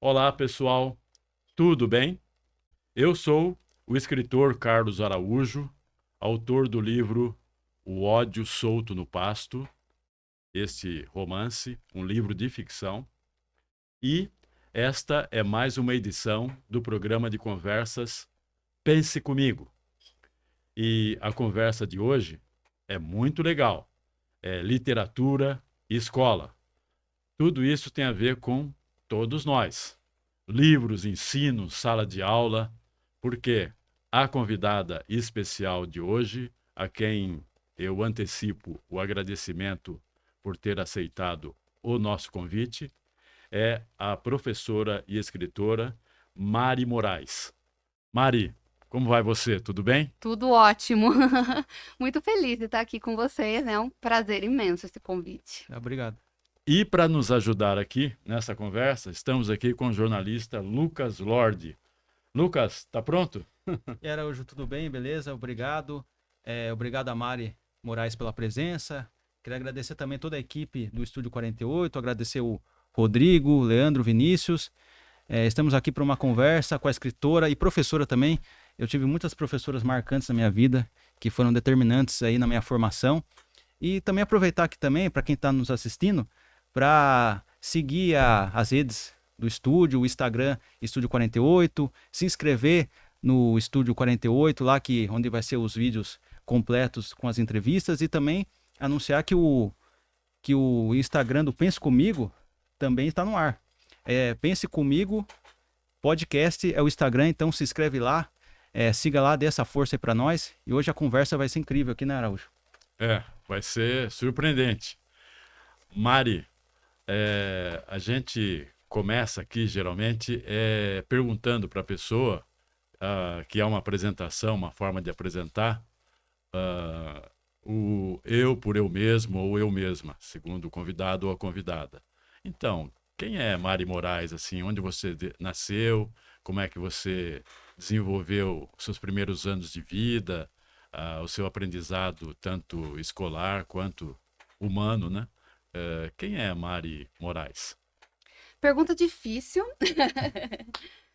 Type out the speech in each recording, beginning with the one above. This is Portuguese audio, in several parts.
Olá, pessoal. Tudo bem? Eu sou o escritor Carlos Araújo, autor do livro O Ódio Solto no Pasto, este romance, um livro de ficção, e esta é mais uma edição do programa de conversas Pense Comigo. E a conversa de hoje é muito legal. É literatura e escola. Tudo isso tem a ver com todos nós. Livros, ensino, sala de aula, porque a convidada especial de hoje, a quem eu antecipo o agradecimento por ter aceitado o nosso convite, é a professora e escritora Mari Moraes. Mari, como vai você? Tudo bem? Tudo ótimo. Muito feliz de estar aqui com vocês. É um prazer imenso esse convite. Obrigado. E para nos ajudar aqui nessa conversa, estamos aqui com o jornalista Lucas Lorde. Lucas, está pronto? E Araújo, tudo bem? Beleza? Obrigado. Obrigado a Mari Moraes pela presença. Queria agradecer também toda a equipe do Estúdio 48, agradecer o Rodrigo, o Leandro, Vinícius. Estamos aqui para uma conversa com a escritora e professora também. Eu tive muitas professoras marcantes na minha vida, que foram determinantes aí na minha formação. E também aproveitar aqui também, para quem está nos assistindo, para seguir as redes do estúdio, o Instagram Estúdio 48, se inscrever no Estúdio 48, lá onde vai ser os vídeos completos com as entrevistas, e também anunciar que o Instagram do Pense Comigo também está no ar. Pense Comigo Podcast é o Instagram, então se inscreve lá, siga lá, dê essa força aí para nós, e hoje a conversa vai ser incrível aqui, né, Araújo? Vai ser surpreendente. Mari, a gente começa aqui geralmente perguntando para a pessoa, que é uma apresentação, uma forma de apresentar, o eu por eu mesmo ou eu mesma, segundo o convidado ou a convidada. Então, quem é Mari Moraes, assim, onde você nasceu, como é que você desenvolveu os seus primeiros anos de vida, o seu aprendizado tanto escolar quanto humano, né? Quem é Mari Moraes? Pergunta difícil.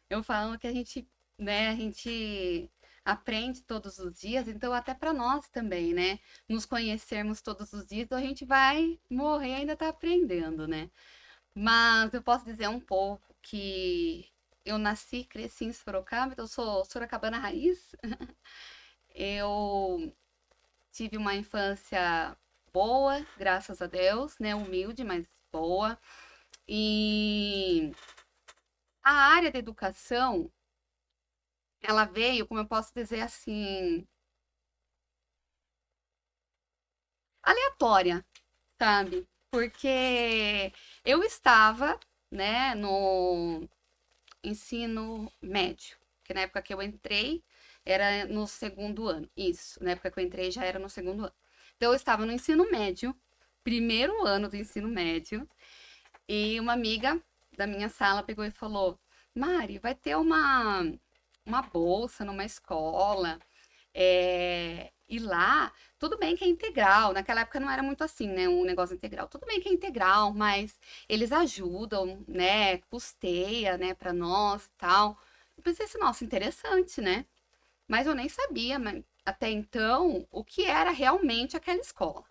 Eu falo que a gente aprende todos os dias, então até para nós também, né? Nos conhecermos todos os dias, então a gente vai morrer e ainda tá aprendendo, né? Mas eu posso dizer um pouco que eu nasci, cresci em Sorocaba, então eu sou sorocabana raiz. Eu tive uma infância boa, graças a Deus, né? Humilde, mas boa. E a área da educação, ela veio, como eu posso dizer assim, aleatória, sabe? Porque eu estava, né, no ensino médio, que na época que eu entrei era no segundo ano. Isso, na época que eu entrei já era no segundo ano. Então eu estava no ensino médio, primeiro ano do ensino médio, e uma amiga da minha sala pegou e falou: Mari, vai ter uma bolsa numa escola. E lá, tudo bem que é integral. Naquela época não era muito assim, né? Um negócio integral. Tudo bem que é integral, mas eles ajudam, né? Custeia, né, pra nós, tal. Eu pensei assim, nossa, interessante, né? Mas eu nem sabia, até então, o que era realmente aquela escola.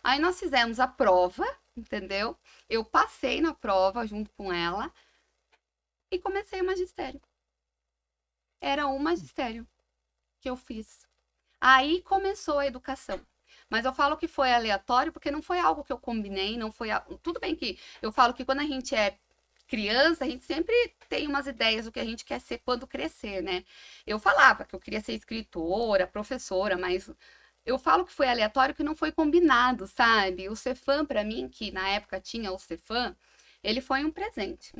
Aí nós fizemos a prova, entendeu? Eu passei na prova junto com ela e comecei o magistério. Era um magistério que eu fiz. Aí começou a educação. Mas eu falo que foi aleatório porque não foi algo que eu combinei, não foi. Tudo bem que eu falo que quando a gente é criança, a gente sempre tem umas ideias do que a gente quer ser quando crescer, né? Eu falava que eu queria ser escritora, professora, mas eu falo que foi aleatório que não foi combinado, sabe? O Cefam, para mim, que na época tinha o Cefam, ele foi um presente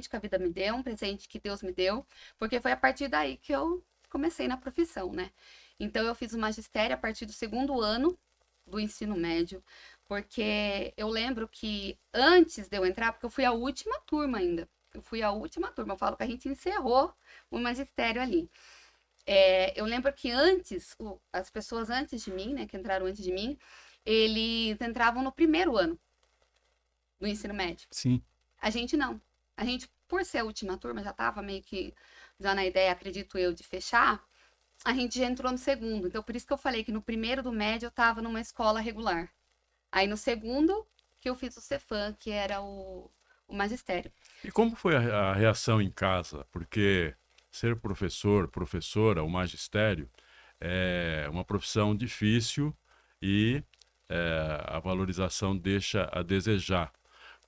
que a vida me deu, um presente que Deus me deu, porque foi a partir daí que eu comecei na profissão, né? Então eu fiz o magistério a partir do segundo ano do ensino médio, porque eu lembro que antes de eu entrar, porque eu fui a última turma ainda, eu fui a última turma, eu falo que a gente encerrou o magistério ali. Eu lembro que antes, as pessoas antes de mim, né, que entraram antes de mim, eles entravam no primeiro ano do ensino médio. Sim. A gente não. A gente por ser a última turma, já estava meio que já na ideia, acredito eu, de fechar, a gente já entrou no segundo. Então, por isso que eu falei que no primeiro do médio eu estava numa escola regular. Aí no segundo que eu fiz o Cefam, que era o magistério. E como foi a reação em casa? Porque ser professor, professora, o magistério, é uma profissão difícil e a valorização deixa a desejar.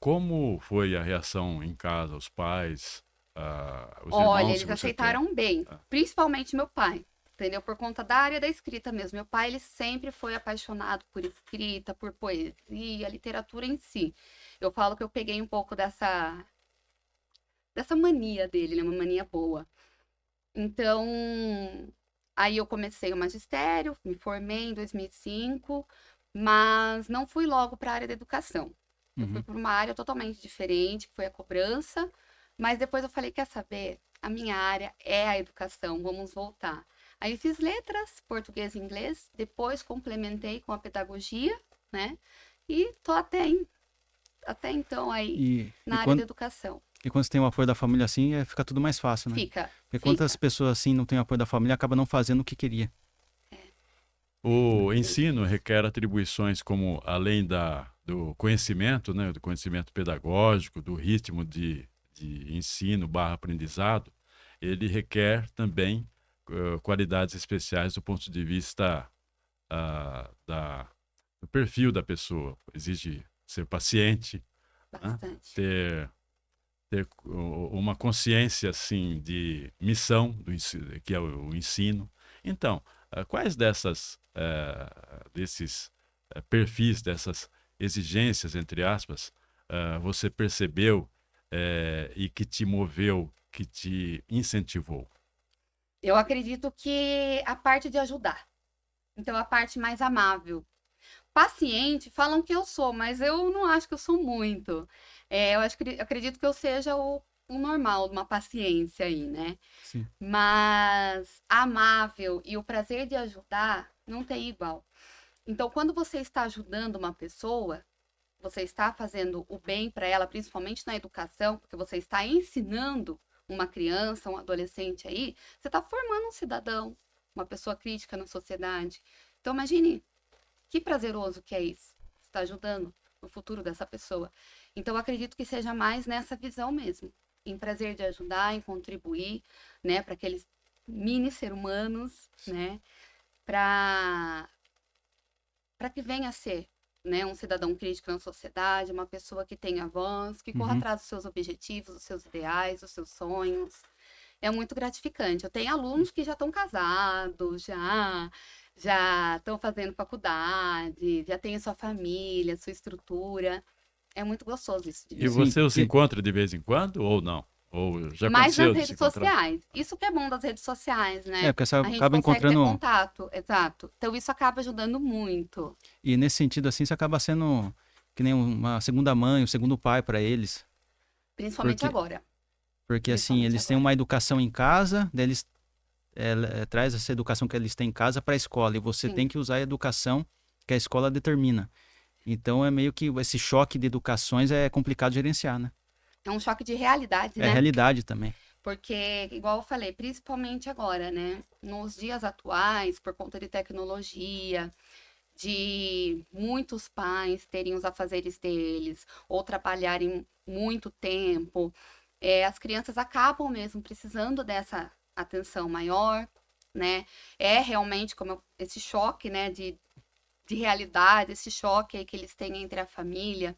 Como foi a reação em casa, os pais, os Olha, irmãos eles que você tem? aceitaram bem, principalmente meu pai, entendeu? Por conta da área da escrita mesmo. Meu pai, ele sempre foi apaixonado por escrita, por poesia, literatura em si. Eu falo que eu peguei um pouco dessa mania dele, né? Uma mania boa. Então, aí eu comecei o magistério, me formei em 2005, mas não fui logo para a área da educação. Eu fui para uma área totalmente diferente, que foi a cobrança, mas depois eu falei, quer saber? A minha área é a educação, vamos voltar. Aí fiz letras, português e inglês, depois complementei com a pedagogia, né? E tô até então aí na área da educação. E quando você tem o apoio da família assim, fica tudo mais fácil, né? Fica. Porque quantas pessoas assim não têm o apoio da família acabam não fazendo o que queria. O ensino requer atribuições como, além do conhecimento, né, do conhecimento pedagógico, do ritmo de ensino/aprendizado, ele requer também qualidades especiais do ponto de vista do perfil da pessoa. Exige ser paciente, né, ter uma consciência assim de missão que é o ensino. Então, quais desses perfis, dessas exigências, entre aspas, você percebeu e que te moveu, que te incentivou? Eu acredito que a parte de ajudar. Então, a parte mais amável. Paciente, falam que eu sou, mas eu não acho que eu sou muito. Eu acredito que eu seja o normal, uma paciência aí, né? Sim. Mas amável e o prazer de ajudar não tem igual. Então, quando você está ajudando uma pessoa, você está fazendo o bem para ela, principalmente na educação, porque você está ensinando uma criança, um adolescente aí, você está formando um cidadão, uma pessoa crítica na sociedade. Então, imagine que prazeroso que é isso. Você está ajudando no futuro dessa pessoa. Então, eu acredito que seja mais nessa visão mesmo. Em prazer de ajudar, em contribuir, né, para aqueles mini ser humanos, né, para que venha a ser, né, um cidadão crítico na sociedade, uma pessoa que tenha voz, que corra atrás dos seus objetivos, dos seus ideais, dos seus sonhos. É muito gratificante. Eu tenho alunos que já estão casados, já estão fazendo faculdade, já têm sua família, sua estrutura. É muito gostoso isso de ver. E você os encontra de vez em quando ou não? Ou já Mais aconteceu nas de se redes encontrar? sociais. Isso que é bom das redes sociais, né? Porque você A gente acaba consegue ter encontrando. contato, exato. Então isso acaba ajudando muito. E nesse sentido, assim, você acaba sendo que nem uma segunda mãe, um segundo pai para eles. Principalmente Porque- agora. Porque, assim, Principalmente eles têm agora. uma educação em casa, daí eles traz essa educação que eles têm em casa para a escola. E você Sim. tem que usar a educação que a escola determina. Então, é meio que esse choque de educações é complicado de gerenciar, né? É um choque de realidade, É né? realidade também. Porque, igual eu falei, principalmente agora, né? Nos dias atuais, por conta de tecnologia, de muitos pais terem os afazeres deles, ou trabalharem muito tempo, as crianças acabam mesmo precisando dessa atenção maior, né? É realmente como esse choque, né, de realidade, esse choque aí que eles têm entre a família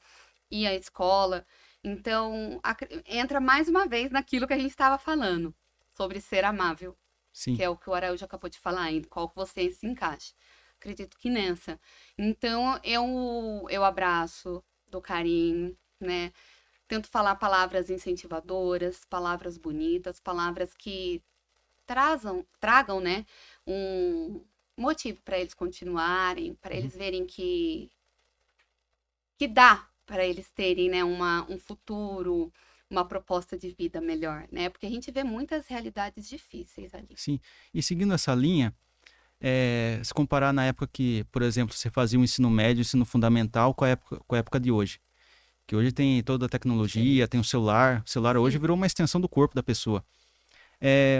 e a escola. Então, entra mais uma vez naquilo que a gente estava falando, sobre ser amável, Sim. que é o que o Araújo acabou de falar ainda, qual que você se encaixa. Acredito que nessa. Então, eu abraço, dou carinho, né? Tento falar palavras incentivadoras, palavras bonitas, palavras que tragam, né, um motivo para eles continuarem, para eles verem que dá para eles terem, né, um futuro, uma proposta de vida melhor, né? Porque a gente vê muitas realidades difíceis ali. Sim. E seguindo essa linha, se comparar na época que, por exemplo, você fazia o ensino médio, o ensino fundamental com a época de hoje. Que hoje tem toda a tecnologia, tem o celular. O celular hoje virou uma extensão do corpo da pessoa.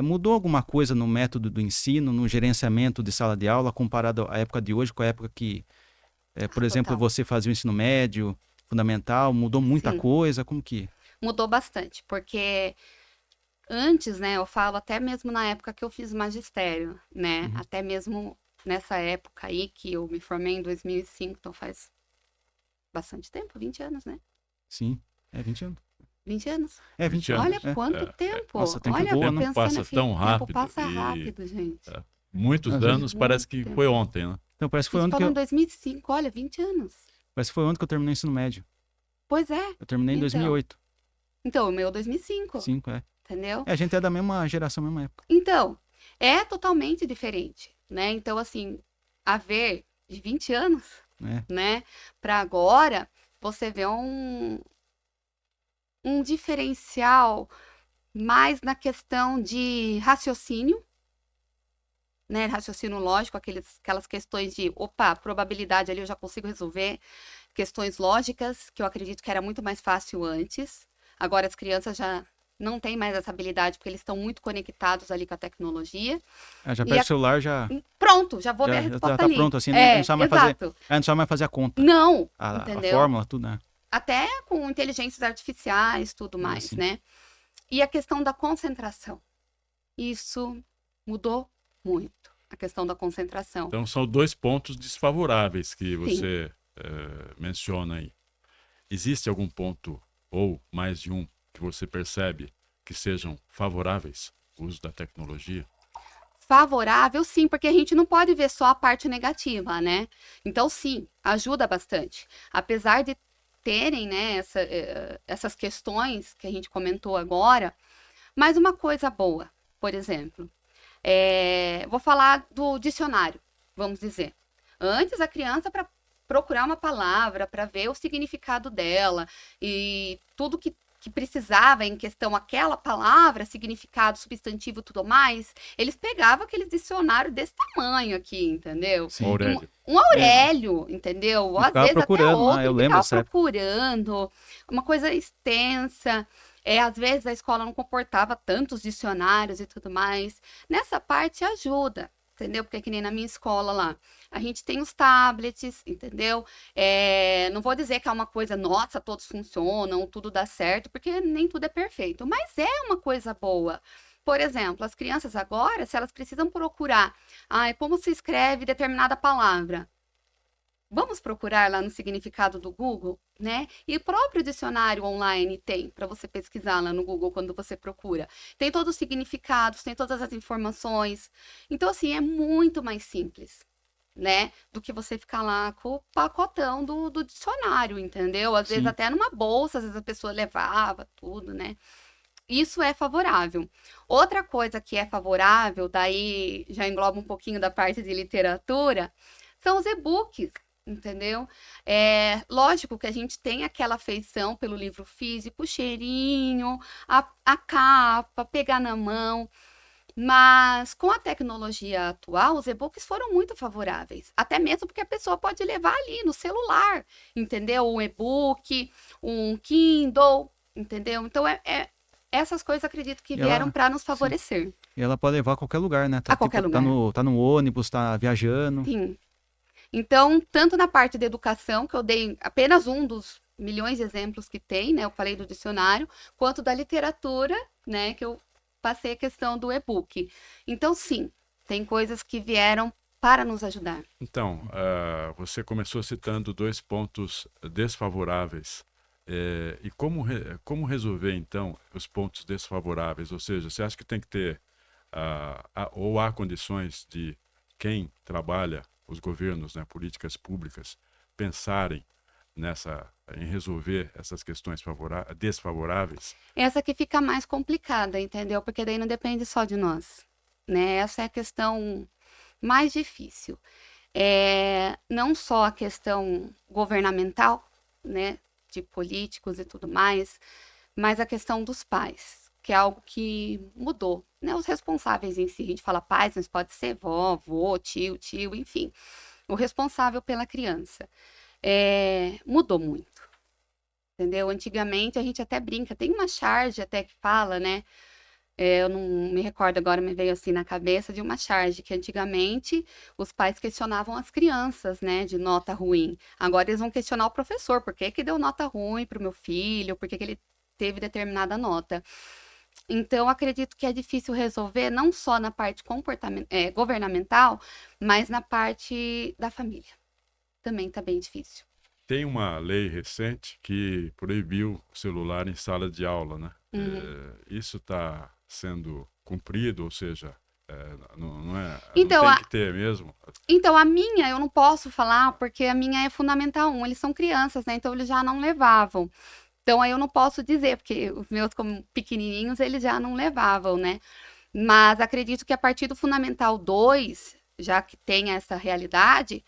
Mudou alguma coisa no método do ensino, no gerenciamento de sala de aula, comparado à época de hoje, com a época que, por exemplo, Total. você fazia o ensino médio, fundamental, mudou muita Sim. coisa? Como que... Mudou bastante, porque antes, né, eu falo até mesmo na época que eu fiz magistério, né, Uhum. até mesmo nessa época aí que eu me formei em 2005, então faz bastante tempo, 20 anos, né? Sim, 20 anos. 20 anos. 20 anos. Olha é. quanto tempo. Nossa, o tempo Olha, voa, O né? tempo pensando passa aqui, tão o tempo rápido passa e rápido, gente. muitos Às vezes anos parece que muito foi tempo. ontem, né? Então parece que foi Você ontem que falou em eu, 2005, olha, 20 anos. parece que foi ontem que eu terminei o ensino médio. Pois é. Eu terminei em Então. 2008. Então, o meu 2005, 5, entendeu? A gente é da mesma geração, mesma época. Então, é totalmente diferente, né? Então, assim, a ver de 20 anos, Né? né, para agora, você vê um diferencial mais na questão de raciocínio, né? Raciocínio lógico, aquelas questões de, opa, probabilidade ali eu já consigo resolver, questões lógicas, que eu acredito que era muito mais fácil antes. Agora as crianças já não têm mais essa habilidade, porque eles estão muito conectados ali com a tecnologia. Já E pega o celular, já, pronto, já vou ver a já, resposta tá ali. pronto, assim, não sabe mais fazer. Exato. Não sabe mais fazer a conta. Não, A entendeu? fórmula, tudo, né? Até com inteligências artificiais, tudo mais, Assim. né? E a questão da concentração. Isso mudou muito, a questão da concentração. Então são dois pontos desfavoráveis que Sim. você menciona aí. Existe algum ponto, ou mais de um, que você percebe que sejam favoráveis o uso da tecnologia? Favorável, sim, porque a gente não pode ver só a parte negativa, né? Então, sim, ajuda bastante. Apesar de terem, né, essas questões que a gente comentou agora, mas uma coisa boa, por exemplo, vou falar do dicionário, vamos dizer. Antes, a criança, para procurar uma palavra, para ver o significado dela e tudo que precisava em questão aquela palavra, significado, substantivo, tudo mais, eles pegavam aquele dicionário desse tamanho aqui, entendeu? Sim. Aurélio. Um Aurélio, entendeu? E Às ficava vezes até procurando, né? outro, Eu e lembro ficava dessa época. procurando, uma coisa extensa. Às vezes a escola não comportava tantos dicionários e tudo mais. Nessa parte ajuda, entendeu? Porque que nem na minha escola lá, a gente tem os tablets, entendeu? Não vou dizer que é uma coisa, nossa, todos funcionam, tudo dá certo, porque nem tudo é perfeito, mas é uma coisa boa. Por exemplo, as crianças agora, se elas precisam procurar, como se escreve determinada palavra, vamos procurar lá no significado do Google, né? E o próprio dicionário online tem para você pesquisar lá no Google quando você procura. Tem todos os significados, tem todas as informações. Então, assim, é muito mais simples, né? Do que você ficar lá com o pacotão do dicionário, entendeu? Às vezes Sim. até numa bolsa, às vezes a pessoa levava tudo, né? Isso é favorável. Outra coisa que é favorável, daí já engloba um pouquinho da parte de literatura, são os e-books. Entendeu? Lógico que a gente tem aquela afeição pelo livro físico, o cheirinho, a capa, pegar na mão, mas com a tecnologia atual, os e-books foram muito favoráveis, até mesmo porque a pessoa pode levar ali no celular, entendeu? Um e-book, um Kindle, entendeu? Então, essas coisas acredito que E vieram ela- para nos sim. favorecer. E ela pode levar a qualquer lugar, né? A qualquer lugar. Tá no ônibus, tá viajando. Sim. Então, tanto na parte da educação, que eu dei apenas um dos milhões de exemplos que tem, né? Eu falei do dicionário, quanto da literatura, né? Que eu passei a questão do e-book. Então, sim, tem coisas que vieram para nos ajudar. Então, você começou citando dois pontos desfavoráveis. E como resolver, então, os pontos desfavoráveis? Ou seja, você acha que tem que ter, ou há condições de quem trabalha, os governos, né, políticas públicas, pensarem em resolver essas questões desfavoráveis? Essa que fica mais complicada, entendeu? Porque daí não depende só de nós, né? Essa é a questão mais difícil. Não só a questão governamental, né? De políticos e tudo mais, mas a questão dos pais, que é algo que mudou, né? Os responsáveis em si, a gente fala pais, mas pode ser vó, avô, tio, enfim. O responsável pela criança. Mudou muito, entendeu? Antigamente a gente até brinca, tem uma charge até que fala, né? Eu não me recordo agora, me veio assim na cabeça de uma charge que antigamente os pais questionavam as crianças, né, de nota ruim. Agora eles vão questionar o professor, por que que deu nota ruim para o meu filho, por que que ele teve determinada nota. Então, acredito que é difícil resolver não só na parte governamental, mas na parte da família. Também está bem difícil. Tem uma lei recente que proibiu o celular em sala de aula, né? Isso está sendo cumprido, ou seja, não Então, tem que ter mesmo? Então, a minha eu não posso falar, porque a minha é Fundamental 1, eles são crianças, né? Então, eles já não levavam. Então, aí eu não posso dizer, porque os meus, como pequenininhos, eles já não levavam, né? Mas acredito que a partir do Fundamental 2, já que tem essa realidade,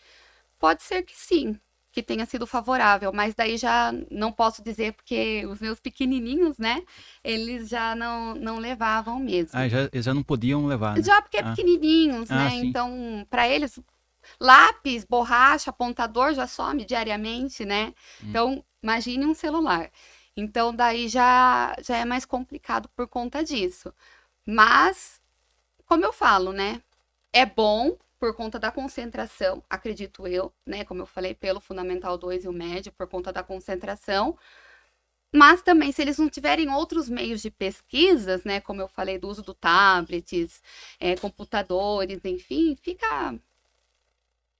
pode ser que sim, que tenha sido favorável, mas daí já não posso dizer, porque os meus pequenininhos, né, eles já não levavam mesmo. Eles já não podiam levar, né? Já porque é pequenininhos, né? Sim. Então, para eles, lápis, borracha, apontador já some diariamente, né? Então, imagine um celular. Então, daí já é mais complicado por conta disso. Mas, como eu falo, né? É bom por conta da concentração, acredito eu, né? Como eu falei, pelo Fundamental 2 e o médio, por conta da concentração. Mas também, se eles não tiverem outros meios de pesquisas, né? Como eu falei, do uso do tablets, computadores, enfim, fica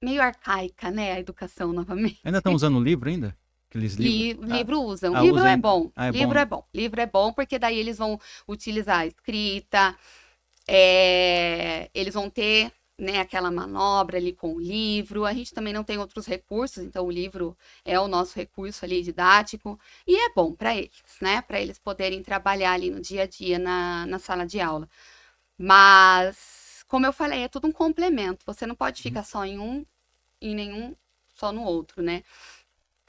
meio arcaica, né? A educação novamente. Ainda estão usando o livro ainda? Aqueles livros? Livro usam. Ah, Livro usa é ainda. bom. Ah, é Livro bom. é bom. Livro é bom porque daí eles vão utilizar a escrita, eles vão ter, né, aquela manobra ali com o livro. A gente também não tem outros recursos, então o livro é o nosso recurso ali didático. E é bom para eles, né? Para eles poderem trabalhar ali no dia a dia na sala de aula. Mas, como eu falei, é tudo um complemento. Você não pode ficar só em um e nenhum só no outro, né?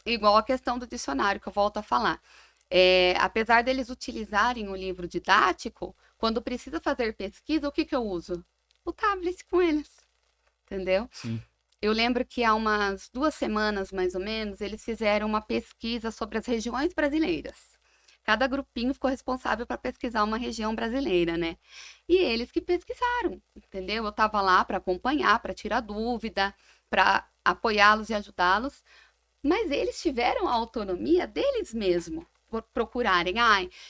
Igual a questão do dicionário, que eu volto a falar. Apesar deles utilizarem o livro didático, quando precisa fazer pesquisa, o que eu uso? O tablet com eles, entendeu? Sim. Eu lembro que há umas 2 semanas, mais ou menos, eles fizeram uma pesquisa sobre as regiões brasileiras. Cada grupinho ficou responsável para pesquisar uma região brasileira, né? E eles que pesquisaram, entendeu? Eu estava lá para acompanhar, para tirar dúvida, para apoiá-los e ajudá-los, mas eles tiveram a autonomia deles mesmos procurarem.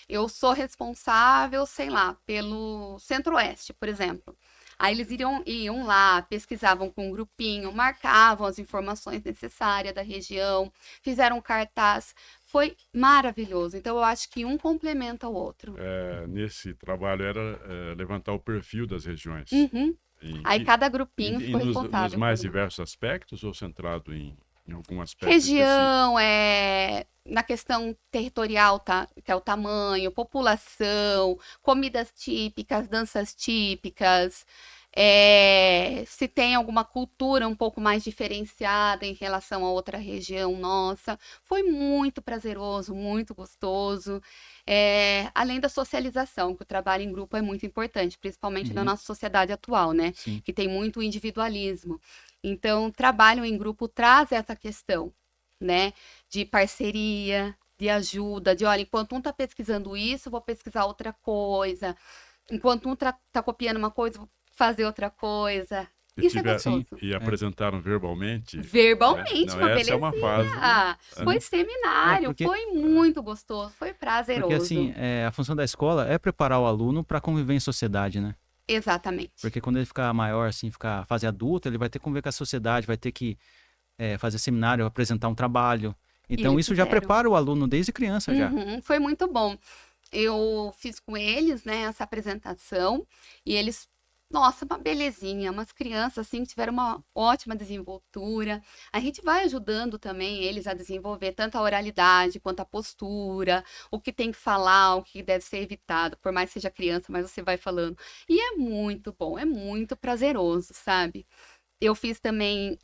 Eu sou responsável, sei lá, pelo Centro-Oeste, por exemplo. Aí eles iam lá, pesquisavam com um grupinho, marcavam as informações necessárias da região, fizeram cartaz. Foi maravilhoso. Então, eu acho que um complementa o outro. Nesse trabalho era levantar o perfil das regiões. Aí cada grupinho ficou responsável. Nos mais diversos aspectos ou centrado em algum aspecto região, na questão territorial, tá? Que é o tamanho, população, comidas típicas, danças típicas, se tem alguma cultura um pouco mais diferenciada em relação a outra região nossa. Foi muito prazeroso, muito gostoso. Além da socialização, que o trabalho em grupo é muito importante, principalmente na nossa sociedade atual, né? Sim. Que tem muito individualismo. Então, trabalho em grupo traz essa questão, né? De parceria, de ajuda, de olha, enquanto um está pesquisando isso, eu vou pesquisar outra coisa. Enquanto um tá copiando uma coisa, eu vou fazer outra coisa. Isso é gostoso. E apresentaram verbalmente? Verbalmente, Não, uma essa belezinha. é uma fase. Foi seminário, foi muito gostoso, foi prazeroso. Porque assim, a função da escola é preparar o aluno para conviver em sociedade, né? Exatamente. Porque quando ele ficar maior, assim, ficar fase adulta, ele vai ter que conviver com a sociedade, vai ter que fazer seminário, apresentar um trabalho. Então, isso já prepara o aluno desde criança já. Foi muito bom. Eu fiz com eles, né, essa apresentação e eles, nossa, uma belezinha, umas crianças assim que tiveram uma ótima desenvoltura. A gente vai ajudando também eles a desenvolver tanto a oralidade quanto a postura, o que tem que falar, o que deve ser evitado, por mais que seja criança, mas você vai falando. E é muito bom, é muito prazeroso, sabe? Eu fiz também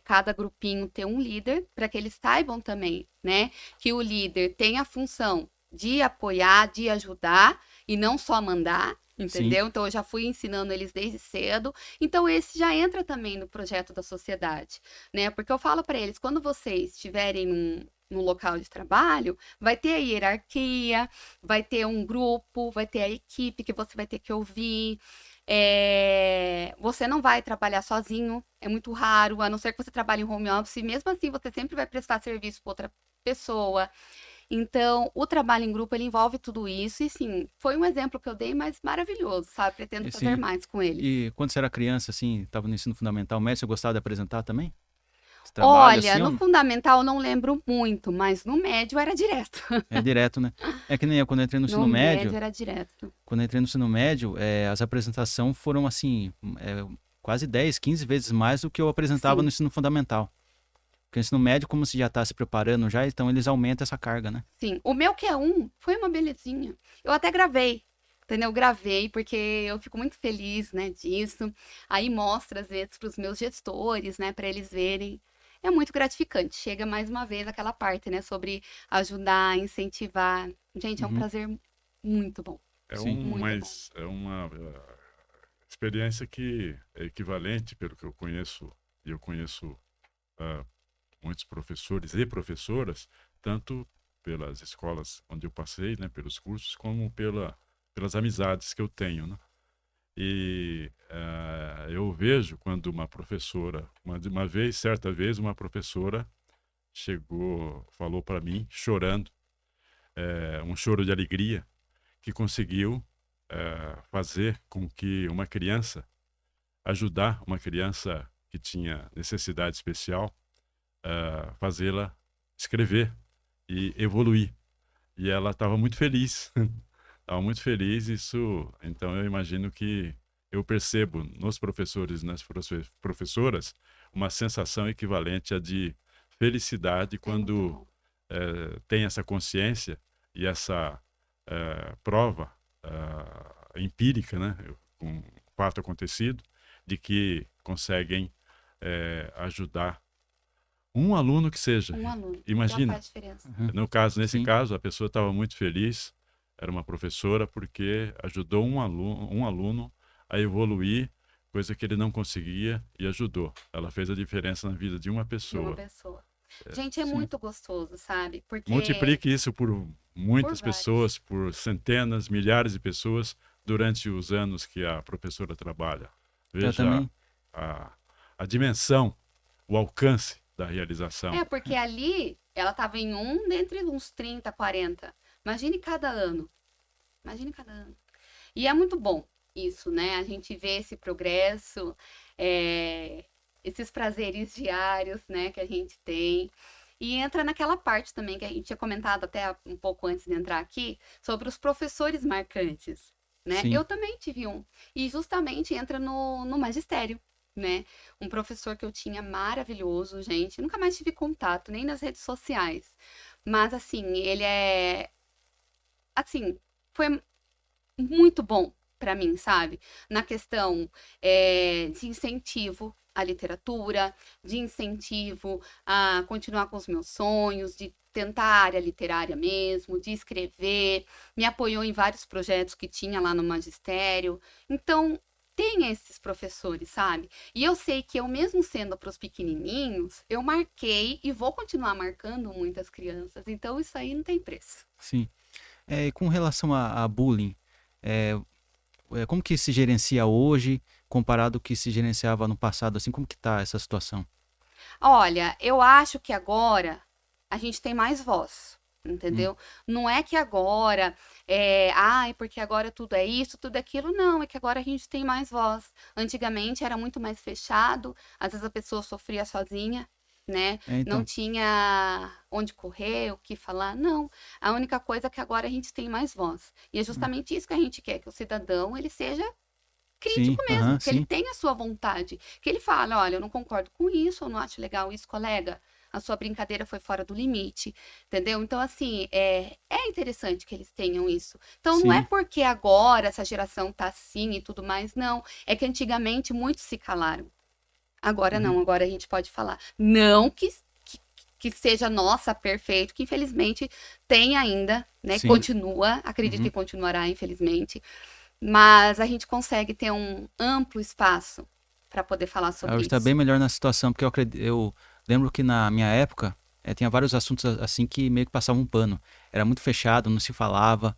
cada grupinho ter um líder, para que eles saibam também, né, que o líder tem a função de apoiar, de ajudar e não só mandar, entendeu? Sim. Então, eu já fui ensinando eles desde cedo. Então, esse já entra também no projeto da sociedade, né? Porque eu falo para eles, quando vocês tiverem no local de trabalho, vai ter a hierarquia, vai ter um grupo, vai ter a equipe que você vai ter que ouvir. Você não vai trabalhar sozinho, é muito raro, a não ser que você trabalhe em home office, mesmo assim você sempre vai prestar serviço para outra pessoa. Então, o trabalho em grupo, ele envolve tudo isso, e sim, foi um exemplo que eu dei, mas maravilhoso, sabe? Pretendo E, fazer sim, mais com eles. e quando você era criança, assim, estava no ensino fundamental médio, você gostava de apresentar também? Esse trabalho, Olha, assim, no fundamental eu não lembro muito, mas no médio era direto. é direto, né? É que nem eu, quando eu entrei no No ensino médio médio, era direto. quando eu entrei no ensino médio, as apresentações foram, assim, quase 10, 15 vezes mais do que eu apresentava Sim. no ensino fundamental. Porque o ensino médio, como você já está se preparando já, então eles aumentam essa carga, né? Sim, o meu Q1 foi uma belezinha. Eu até gravei, entendeu? Gravei porque eu fico muito feliz, né, disso. Aí mostro às vezes para os meus gestores, né, para eles verem. É muito gratificante. Chega mais uma vez aquela parte, né, sobre ajudar, incentivar. Gente, é um Uhum. prazer muito bom. Sim. Muito bom. É uma experiência que é equivalente, pelo que eu conheço, e eu conheço ah, muitos professores e professoras, tanto pelas escolas onde eu passei, né, pelos cursos, como pelas amizades que eu tenho, né? E eu vejo quando uma professora, certa vez, uma professora chegou, falou para mim, chorando, um choro de alegria, que conseguiu fazer com que ajudar uma criança que tinha necessidade especial, fazê-la escrever e evoluir. E ela estava muito feliz. Estava muito feliz. Então eu imagino que eu percebo nos professores e nas professoras uma sensação equivalente à de felicidade quando muito bom. tem essa consciência e essa prova empírica, né, com fato acontecido, de que conseguem ajudar um aluno que seja. Um aluno. Já Imagina, faz diferença. nesse Sim. caso, a pessoa estava muito feliz, era uma professora, porque ajudou um aluno a evoluir, coisa que ele não conseguia, e ajudou. Ela fez a diferença na vida de uma De uma pessoa. pessoa. Gente, é Sim. muito gostoso, sabe? Porque Multiplique isso por muitas Por vários. pessoas, por centenas, milhares de pessoas, durante os anos que a professora trabalha. Eu Veja também. a dimensão, o alcance da realização. porque ali ela estava em um dentre uns 30, 40. Imagine cada ano. Imagine cada ano. E é muito bom isso, né? A gente vê esse progresso, esses prazeres diários, né, que a gente tem. E entra naquela parte também que a gente tinha comentado até um pouco antes de entrar aqui, sobre os professores marcantes, né? Sim. Eu também tive um. E justamente entra no magistério, né? Um professor que eu tinha maravilhoso, gente. Nunca mais tive contato, nem nas redes sociais. Mas, assim, ele assim, foi muito bom para mim, sabe? Na questão de incentivo à literatura, de incentivo a continuar com os meus sonhos, de tentar a área literária mesmo, de escrever, me apoiou em vários projetos que tinha lá no magistério. Então, tem esses professores, sabe? E eu sei que eu mesmo sendo para os pequenininhos, eu marquei e vou continuar marcando muitas crianças. Então, isso aí não tem preço. Sim. E com relação a bullying, como que se gerencia hoje comparado ao que se gerenciava no passado? Assim, como que tá essa situação? Olha, eu acho que agora a gente tem mais voz, entendeu? Não é que agora porque agora tudo é isso, tudo é aquilo. Não, é que agora a gente tem mais voz. Antigamente era muito mais fechado, às vezes a pessoa sofria sozinha, né? Não Então, tinha onde correr, o que falar. Não. A única coisa é que agora a gente tem mais voz. E é justamente isso que a gente quer, que o cidadão ele seja sim, crítico mesmo, que ele sim, tenha a sua vontade, que ele fale, olha, eu não concordo com isso, eu não acho legal isso, colega, a sua brincadeira foi fora do limite, entendeu? Então, assim, é interessante que eles tenham isso. Então, não é sim, porque agora essa geração tá assim e tudo mais, não. É que antigamente muitos se calaram. Agora não, agora a gente pode falar. Não que seja, nossa, perfeito, que infelizmente tem ainda, né? sim. Continua, acredito que continuará, infelizmente. Mas a gente consegue ter um amplo espaço para poder falar sobre Hoje está isso. bem melhor na situação, porque eu lembro que na minha época, tinha vários assuntos assim que meio que passavam um pano. Era muito fechado, não se falava.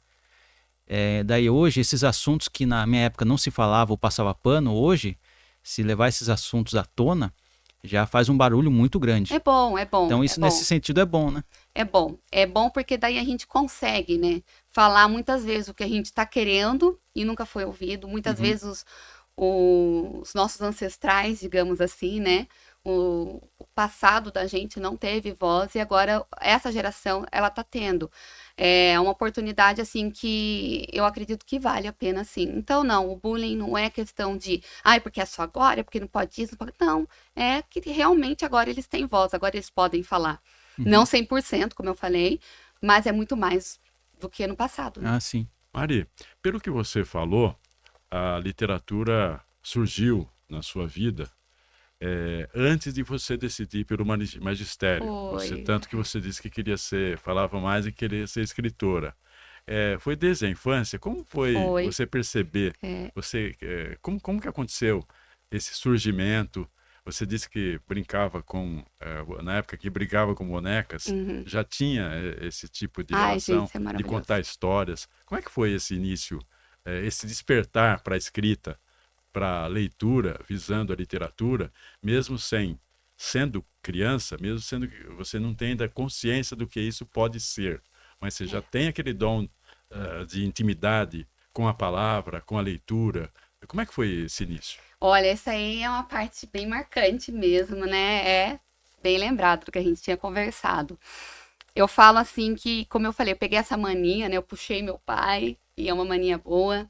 Daí hoje, esses assuntos que na minha época não se falava ou passava pano, hoje, se levar esses assuntos à tona, já faz um barulho muito grande. É bom, é bom. Então é isso bom. nesse sentido é bom, né? É bom. É bom porque daí a gente consegue, né? Falar muitas vezes o que a gente está querendo e nunca foi ouvido. Muitas vezes os nossos ancestrais, digamos assim, né? O passado da gente não teve voz e agora essa geração, ela tá tendo. É uma oportunidade, assim, que eu acredito que vale a pena, sim. Então, não, o bullying não é questão de, ai, porque é só agora, porque não pode isso, não pode... Não, é que realmente agora eles têm voz, agora eles podem falar. Não 100%, como eu falei, mas é muito mais do que no passado, né? Ah, sim. Mari, pelo que você falou, a literatura surgiu na sua vida antes de você decidir pelo magistério. Foi. Tanto que você disse que falava mais e queria ser escritora. Foi desde a infância? Como foi Foi. você perceber? Como que aconteceu esse surgimento? Você disse que brincava na época que brigava com bonecas, já tinha esse tipo de Ai, relação, gente, isso é de maravilhoso. contar histórias. Como é que foi esse início, esse despertar para a escrita, para a leitura, visando a literatura, mesmo sendo criança, mesmo sendo que você não tem ainda consciência do que isso pode ser, mas você já tem aquele dom de intimidade com a palavra, com a leitura. Como é que foi esse início? Olha, essa aí é uma parte bem marcante mesmo, né? É bem lembrado do que a gente tinha conversado. Eu falo assim que, como eu falei, eu peguei essa mania, né? Eu puxei meu pai, e é uma mania boa.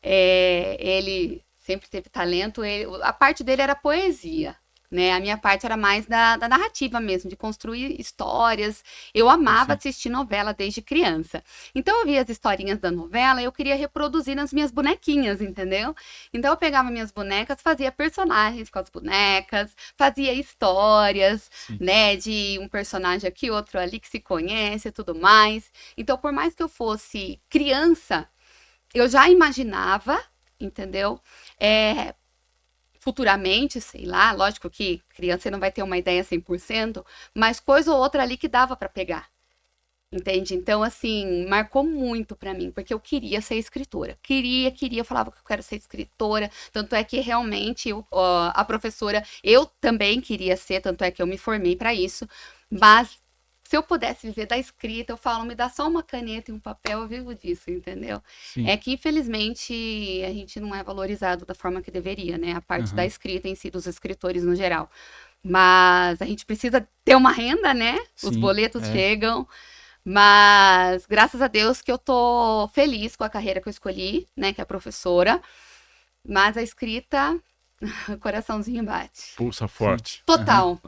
Ele sempre teve talento. A parte dele era poesia, né? A minha parte era mais da narrativa mesmo, de construir histórias. Eu amava assistir novela desde criança. Então eu via as historinhas da novela e eu queria reproduzir nas minhas bonequinhas, entendeu? Então eu pegava minhas bonecas, fazia personagens com as bonecas, fazia histórias, né? De um personagem aqui, outro ali que se conhece e tudo mais. Então, por mais que eu fosse criança, eu já imaginava, entendeu? Futuramente, sei lá, lógico que criança não vai ter uma ideia 100%, mas coisa ou outra ali que dava para pegar. Entende? Então, assim, marcou muito para mim, porque eu queria ser escritora. Eu falava que eu quero ser escritora. Tanto é que realmente a professora, eu também queria ser, tanto é que eu me formei para isso. Mas se eu pudesse viver da escrita, eu falo, me dá só uma caneta e um papel, eu vivo disso, entendeu? Sim. É que, infelizmente, a gente não é valorizado da forma que deveria, né? A parte da escrita em si, dos escritores no geral. Mas a gente precisa ter uma renda, né? Os Sim, boletos chegam. Mas, graças a Deus que eu tô feliz com a carreira que eu escolhi, né? Que é professora. Mas a escrita, o coraçãozinho bate. Pulsa forte. Total.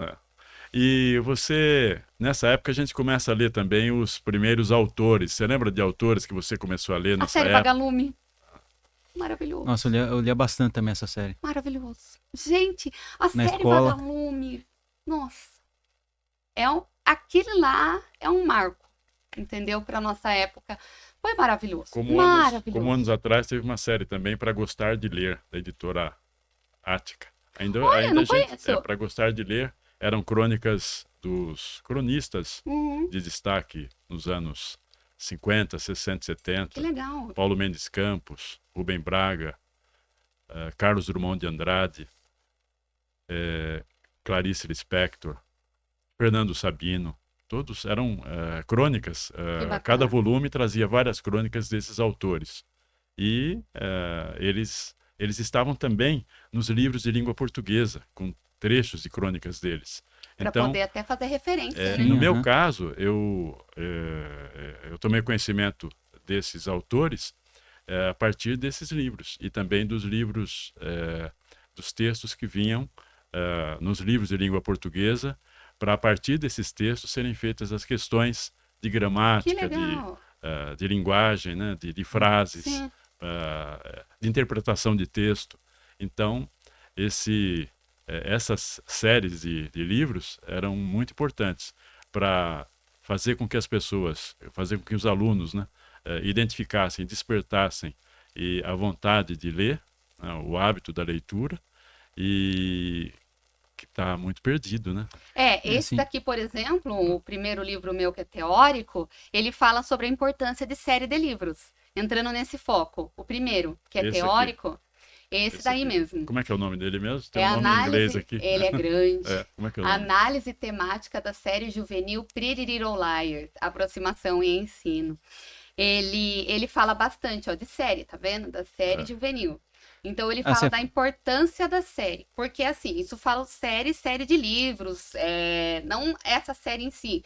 E você, nessa época, a gente começa a ler também os primeiros autores. Você lembra de autores que você começou a ler A nessa série época? Vagalume. Maravilhoso. Nossa, eu lia bastante também essa série. Maravilhoso. Gente, a Na série escola. Vagalume. Nossa. Aquele lá é um marco, entendeu? Pra nossa época. Foi maravilhoso. Como anos atrás, teve uma série também para gostar de ler, da editora Ática. Olha, não conheço. Para gostar de ler, eram crônicas dos cronistas de destaque nos anos 50, 60, 70. Que legal. Paulo Mendes Campos, Rubem Braga, Carlos Drummond de Andrade, Clarice Lispector, Fernando Sabino. Todos eram crônicas. Cada volume trazia várias crônicas desses autores. E eles estavam também nos livros de língua portuguesa, com trechos de crônicas deles. Para Então, poder até fazer referência, Sim, né? no meu caso, eu tomei conhecimento desses autores a partir desses livros e também dos livros, dos textos que vinham nos livros de língua portuguesa, para a partir desses textos serem feitas as questões de gramática, de linguagem, né, de frases, de interpretação de texto. Então, essas séries de livros eram muito importantes para fazer com que as pessoas, fazer com que os alunos, né, identificassem, despertassem a vontade de ler, né, o hábito da leitura, e que tá muito perdido, né? Esse sim. daqui, por exemplo, o primeiro livro meu que é teórico, ele fala sobre a importância de série de livros, entrando nesse foco. O primeiro, que é Esse aqui. teórico, esse daí aqui. mesmo. Como é que é o nome dele mesmo? Tem É um nome em inglês análise, aqui. ele é grande. Como é que é o nome? Análise temática da série juvenil Pretty Little Liars, aproximação e ensino. Ele fala bastante, ó, de série, tá vendo? Da série juvenil. Então ele fala da importância da série, porque assim, isso fala série de livros, não essa série em si.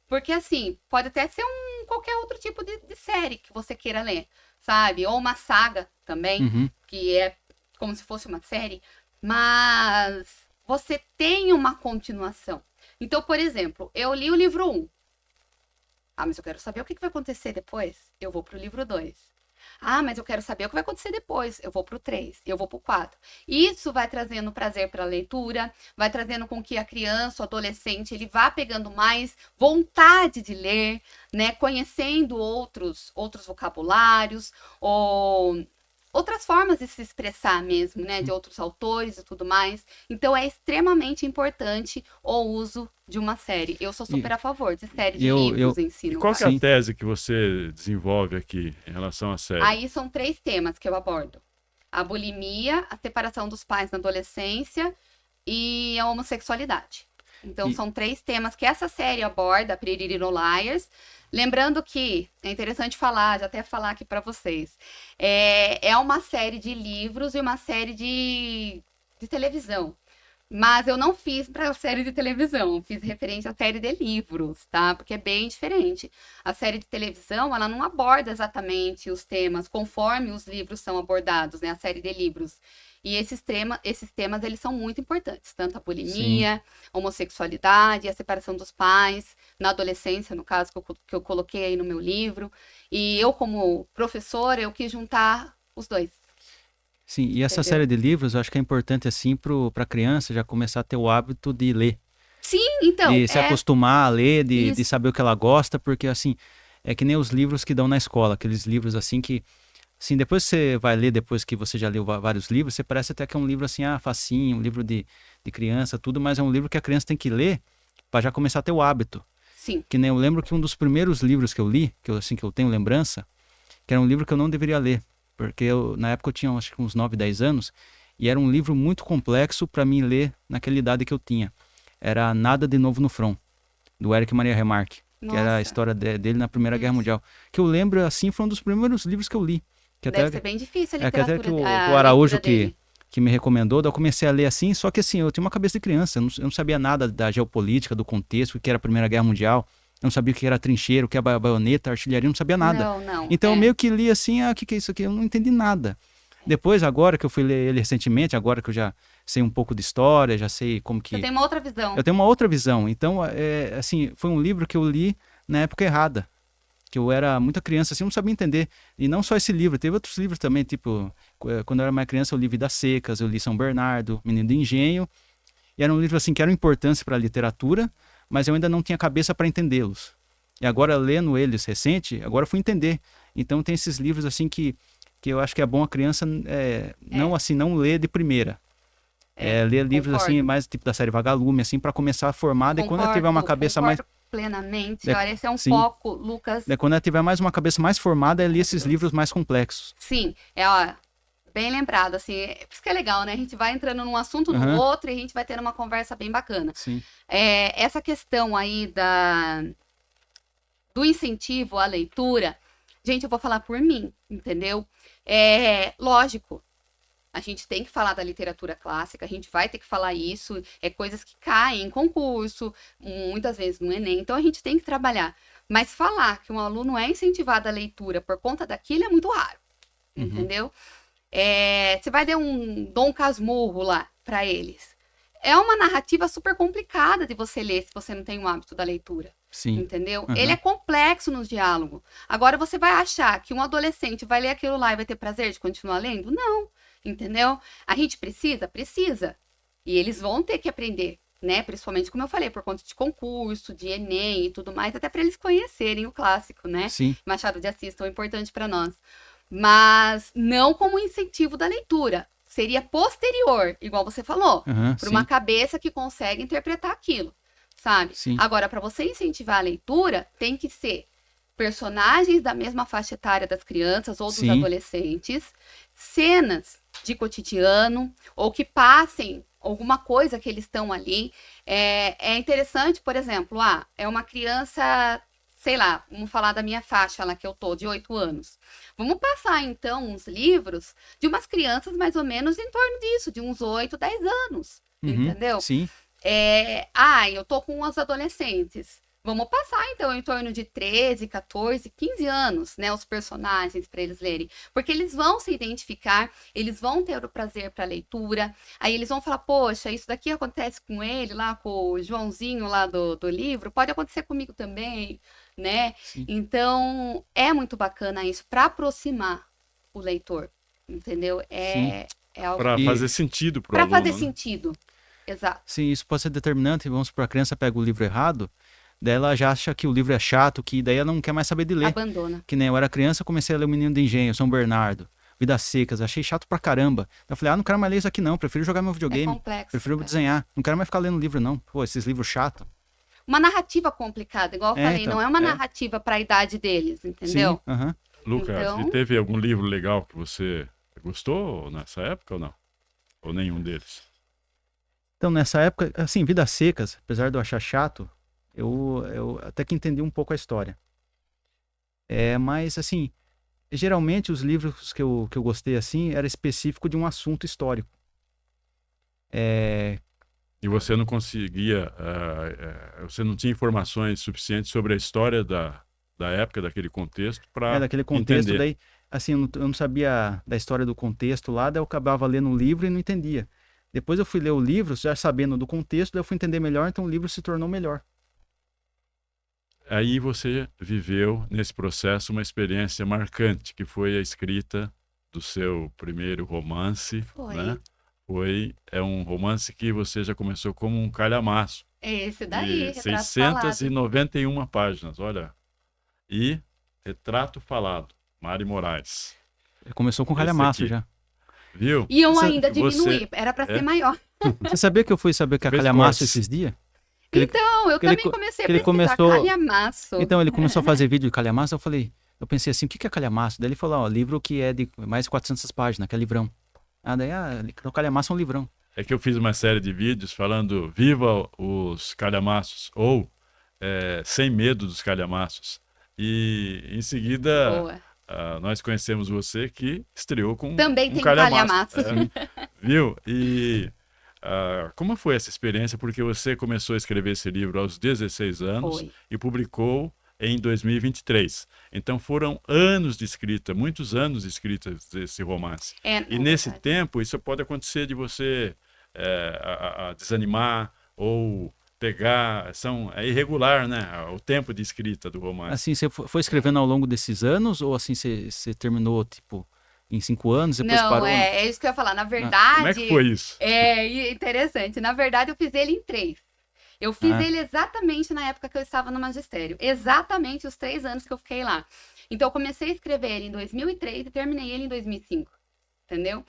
Porque assim, pode até ser qualquer outro tipo de série que você queira ler, sabe? Ou uma saga também, que é como se fosse uma série, mas você tem uma continuação. Então, por exemplo, eu li o livro 1. Ah, mas eu quero saber o que vai acontecer depois. Eu vou pro livro 2. Ah, mas eu quero saber o que vai acontecer depois. Eu vou pro 3, eu vou pro 4. Isso vai trazendo prazer para a leitura, vai trazendo com que a criança, o adolescente, ele vá pegando mais vontade de ler, né? Conhecendo outros vocabulários, ou outras formas de se expressar mesmo, né? De outros autores e tudo mais. Então, é extremamente importante o uso de uma série. Eu sou super a favor de série de livros em si. E qual que é a tese que você desenvolve aqui em relação à série? Aí são 3 temas que eu abordo. A bulimia, a separação dos pais na adolescência e a homossexualidade. Então, são 3 temas que essa série aborda, Pretty Little Liars. Lembrando que, é interessante falar, já até falar aqui para vocês, é uma série de livros e uma série de televisão. Mas eu não fiz para a série de televisão, fiz referência à série de livros, tá? Porque é bem diferente. A série de televisão, ela não aborda exatamente os temas conforme os livros são abordados, né? A série de livros. E esses temas, eles são muito importantes. Tanto a bulimia, a homossexualidade, a separação dos pais, na adolescência, no caso que eu coloquei aí no meu livro. E eu, como professora, eu quis juntar os dois. Sim, e essa série de livros, eu acho que é importante, assim, para a criança já começar a ter o hábito de ler. Sim, então. De se acostumar a ler, de saber o que ela gosta, porque, assim, é que nem os livros que dão na escola, aqueles livros, assim, que, assim, depois você vai ler, depois que você já leu vários livros, você parece até que é um livro, assim, facinho, um livro de criança, tudo, mas é um livro que a criança tem que ler para já começar a ter o hábito. Sim. Que nem eu lembro que um dos primeiros livros que eu li, que eu tenho lembrança, que era um livro que eu não deveria ler. Porque na época eu tinha acho que uns 9, 10 anos, e era um livro muito complexo para mim ler naquela idade que eu tinha. Era Nada de Novo no Front, do Erich Maria Remarque, que era a história dele na Primeira Guerra Mundial. Que eu lembro, assim, foi um dos primeiros livros que eu li. Que Deve ser bem difícil a literatura. Até que o Araújo que me recomendou, daí eu comecei a ler assim, só que assim, eu tinha uma cabeça de criança, eu não sabia nada da geopolítica, do contexto, o que era a Primeira Guerra Mundial. Eu não sabia o que era trincheiro, o que era baioneta, artilharia, não sabia nada. Não. Então eu meio que li assim, o que é isso aqui? Eu não entendi nada. Depois, agora que eu fui ler ele recentemente, agora que eu já sei um pouco de história, já sei como que... Você tem uma outra visão. Eu tenho uma outra visão. Então, assim, foi um livro que eu li na época errada. Que eu era muita criança, assim, eu não sabia entender. E não só esse livro, teve outros livros também, tipo... Quando eu era mais criança, eu li Vidas Secas, eu li São Bernardo, Menino do Engenho. E era um livro, assim, que era importância para a literatura, mas eu ainda não tinha cabeça para entendê-los. E agora, lendo eles recente, agora eu fui entender. Então, tem esses livros, assim, que eu acho que é bom a criança não ler de primeira. Ler livros, assim, mais tipo da série Vagalume, assim, para começar a formar. E quando ela tiver uma cabeça mais... plenamente. Olha, esse é um foco, Lucas. Quando ela tiver mais uma cabeça mais formada, ler esses livros mais complexos. Sim, bem lembrado, assim, por isso que é legal, né? A gente vai entrando num assunto no outro e a gente vai tendo uma conversa bem bacana. Sim. Essa questão aí do incentivo à leitura, gente, eu vou falar por mim, entendeu? Lógico, a gente tem que falar da literatura clássica, a gente vai ter que falar isso, coisas que caem em concurso, muitas vezes no Enem, então a gente tem que trabalhar. Mas falar que um aluno é incentivado à leitura por conta daquilo é muito raro, entendeu? Você vai dar um Dom Casmurro lá para eles. É uma narrativa super complicada de você ler se você não tem o hábito da leitura. Sim. Entendeu? Ele é complexo nos diálogos. Agora você vai achar que um adolescente vai ler aquilo lá e vai ter prazer de continuar lendo? Não. Entendeu? A gente precisa? E eles vão ter que aprender, né? Principalmente, como eu falei, por conta de concurso, de Enem e tudo mais, até para eles conhecerem o clássico, né? Sim. Machado de Assis, tão importante para nós. Mas não como incentivo da leitura. seria posterior, igual você falou, Aham, para sim. uma cabeça que consegue interpretar aquilo, sabe? Sim. Agora, para você incentivar a leitura, tem que ser personagens da mesma faixa etária das crianças ou dos Sim. adolescentes, cenas de cotidiano ou que passem alguma coisa que eles estão ali. É interessante, por exemplo, é uma criança, sei lá, vamos falar da minha faixa lá que eu tô, de 8 anos. Vamos passar, então, uns livros de umas crianças mais ou menos em torno disso, de uns 8, 10 anos, Uhum, entendeu? sim. Eu tô com os adolescentes. Vamos passar, então, em torno de 13, 14, 15 anos, né? Os personagens para eles lerem. Porque eles vão se identificar, eles vão ter o prazer para a leitura. Aí eles vão falar, poxa, isso daqui acontece com ele, lá com o Joãozinho lá do livro, pode acontecer comigo também, né? Sim. Então, é muito bacana isso, para aproximar o leitor, entendeu? É algo Para E- fazer sentido para o para aluno, fazer né? sentido. Exato. Sim, isso pode ser determinante. Vamos supor, a criança pega o livro errado, daí ela já acha que o livro é chato, que daí ela não quer mais saber de ler. Abandona. Que nem eu era criança, eu comecei a ler O Menino do Engenho, São Bernardo, Vidas Secas, achei chato pra caramba. Eu falei, não quero mais ler isso aqui não, prefiro jogar meu É videogame, complexo. prefiro cara. desenhar, não quero mais ficar lendo livro não. Pô, esses livros chatos. Uma narrativa complicada, igual eu falei, Então, não é uma narrativa para a idade deles, entendeu? Sim, aham. Lucas, Então- e teve algum livro legal que você gostou nessa época ou não? Ou nenhum deles? Então, nessa época, assim, Vidas Secas, apesar de eu achar chato, eu até que entendi um pouco a história. Mas, assim, geralmente os livros que eu gostei, assim, era específico de um assunto histórico. E você não conseguia, você não tinha informações suficientes sobre a história da época, daquele contexto, para Daquele contexto, entender. daí, assim, eu não sabia da história do contexto lá, daí eu acabava lendo o livro e não entendia. Depois eu fui ler o livro, já sabendo do contexto, daí eu fui entender melhor, então o livro se tornou melhor. Aí você viveu nesse processo uma experiência marcante, que foi a escrita do seu primeiro romance, Foi. né? É um romance que você já começou como um calhamaço, Esse daí, de retrato falado. 691 páginas, olha. E Retrato Falado, Mari Moraes. Começou com Esse calhamaço aqui. já. Viu? E eu Você- ainda você- diminuí, era para é? ser maior. Você sabia que eu fui saber que é Fez calhamaço cortes. esses dias? Que ele- Então, eu que ele também co- comecei a que ele pesquisar começou- calhamaço. Então, ele começou a fazer vídeo de calhamaço, eu pensei assim, o que é calhamaço? Daí ele falou, livro que é de mais de 400 páginas, que é livrão. O calhamaço é um livrão. É que eu fiz uma série de vídeos falando viva os calhamaços ou sem medo dos calhamaços. E em seguida Boa. nós conhecemos você que estreou com Também um tem calhamaço. calhamaço. Viu? E como foi essa experiência? Porque você começou a escrever esse livro aos 16 anos Foi. e publicou em 2023. Então foram anos de escrita, muitos anos de escrita desse romance. E Não, nesse verdade. tempo, isso pode acontecer de você a desanimar ou pegar. É irregular, né? O tempo de escrita do romance. Assim, você foi escrevendo ao longo desses anos, ou assim, você terminou, tipo, em 5 anos, depois Não, parou? é isso que eu ia falar. Na verdade, Como é que foi isso? é interessante. Na verdade, eu fiz ele em 3. Eu fiz Ah. ele exatamente na época que eu estava no magistério. Exatamente os 3 anos que eu fiquei lá. Então, eu comecei a escrever ele em 2003 e terminei ele em 2005. Entendeu?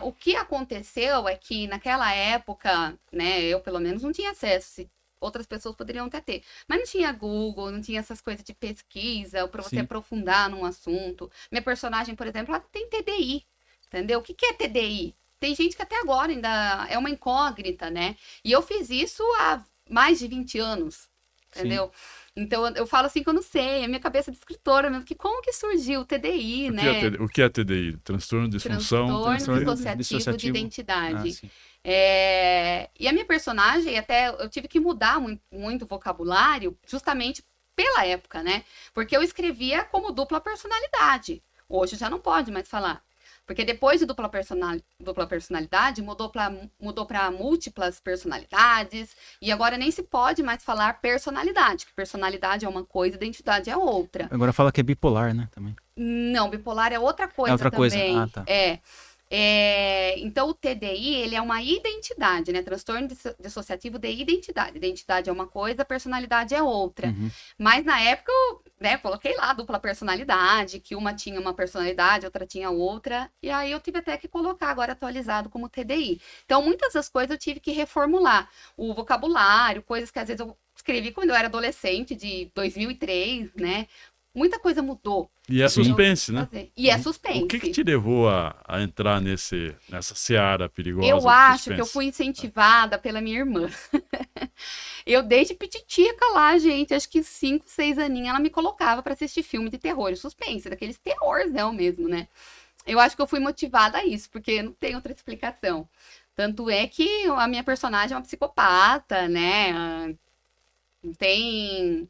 O que aconteceu é que naquela época, né, eu pelo menos não tinha acesso. Outras pessoas poderiam até ter. Mas não tinha Google, não tinha essas coisas de pesquisa, ou para você Sim. aprofundar num assunto. Minha personagem, por exemplo, ela tem TDI. Entendeu? O que é TDI? Tem gente que até agora ainda é uma incógnita, né? E eu fiz isso há mais de 20 anos, entendeu? Então eu falo assim que eu não sei, é minha cabeça de escritora mesmo, que como que surgiu o TDI, né? O que é TDI? Transtorno de disfunção. Transtorno dissociativo de Ah, identidade. sim. E a minha personagem, até eu tive que mudar muito o vocabulário, justamente pela época, né? Porque eu escrevia como dupla personalidade. Hoje já não pode mais falar. Porque depois de dupla personalidade, mudou para múltiplas personalidades. E agora nem se pode mais falar personalidade. Que personalidade é uma coisa, identidade é outra. Agora fala que é bipolar, né, também. Não, bipolar é outra coisa outra coisa. também. Ah, tá. Então, o TDI, ele é uma identidade, né? Transtorno dissociativo de identidade. Identidade é uma coisa, personalidade é outra. Uhum. Mas, na época, eu, né, coloquei lá dupla personalidade, que uma tinha uma personalidade, outra tinha outra. E aí, eu tive até que colocar agora atualizado como TDI. Então, muitas das coisas eu tive que reformular. O vocabulário, coisas que às vezes eu escrevi quando eu era adolescente, de 2003, né? Muita coisa mudou. E é Eu tive suspense, que né? fazer. E é suspense. O que que te levou a entrar nessa seara perigosa Eu do acho que eu suspense? fui incentivada pela minha irmã. Eu, desde pititica lá, gente, acho que 5, 6 aninhos, ela me colocava pra assistir filme de terror e suspense, daqueles terrorzão mesmo, né? Eu acho que eu fui motivada a isso, porque não tem outra explicação. Tanto é que a minha personagem é uma psicopata, né? Não tem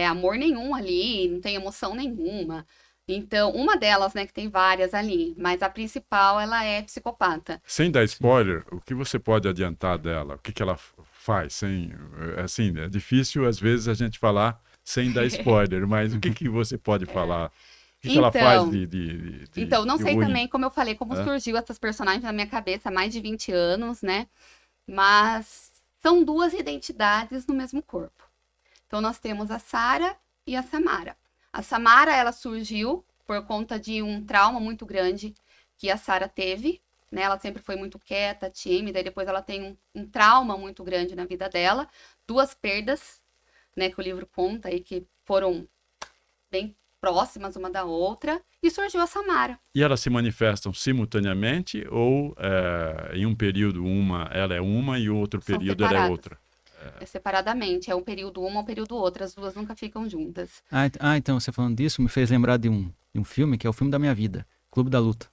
amor nenhum ali, não tem emoção nenhuma. Então, uma delas, né, que tem várias ali, mas a principal, ela é psicopata. Sem dar spoiler, o que você pode adiantar dela? O que que ela faz? Assim, é difícil às vezes a gente falar sem dar spoiler, mas o que que você pode falar? O que que ela faz Então, não de sei ruim? também, como eu falei, como surgiu essas personagens na minha cabeça há mais de 20 anos, né? Mas são duas identidades no mesmo corpo. Então, nós temos a Sara e a Samara. A Samara, ela surgiu por conta de um trauma muito grande que a Sara teve, né? Ela sempre foi muito quieta, tímida, e depois ela tem um trauma muito grande na vida dela. 2 perdas, né, que o livro conta aí, que foram bem próximas uma da outra, e surgiu a Samara. E elas se manifestam simultaneamente ou em um período ela é uma e o outro São período ela é separadas. outra? Separadamente, é um período uma, um período outro, as duas nunca ficam juntas. Então você falando disso me fez lembrar de um filme que é o filme da minha vida, Clube da Luta.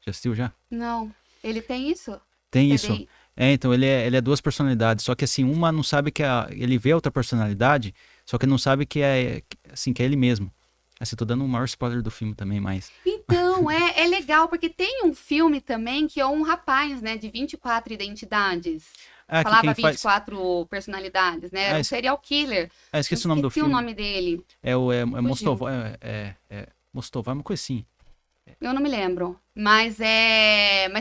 Já assistiu já? Não, ele tem isso? Tem TDI? isso. Então ele é 2 personalidades, só que assim, uma não sabe que ele vê a outra personalidade, só que não sabe que é assim, que é ele mesmo. Assim, tô dando um maior spoiler do filme também, mas Então, é legal, porque tem um filme também que é um rapaz, né, de 24 identidades. que Falava quem faz 24 personalidades, né? Era um serial killer. esqueci Eu o nome do esqueci o filme. nome dele. É Fugiu. Mostoval, Mostoval, uma coisa assim. Eu não me lembro. Mas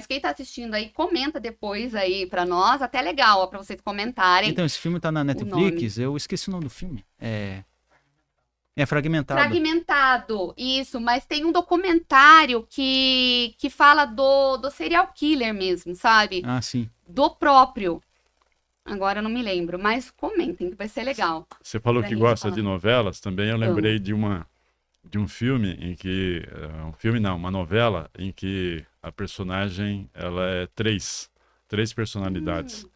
quem tá assistindo aí, comenta depois aí pra nós. Até legal, ó, pra vocês comentarem. Então, esse filme tá na Netflix, eu esqueci o nome do filme. É Fragmentado. Fragmentado, isso. Mas tem um documentário que fala do serial killer mesmo, sabe? Ah, sim. Do próprio. Agora eu não me lembro, mas comentem que vai ser legal. Você falou Pra que gente gosta falar. de novelas, também eu lembrei de um filme em que uma novela em que a personagem ela é três personalidades.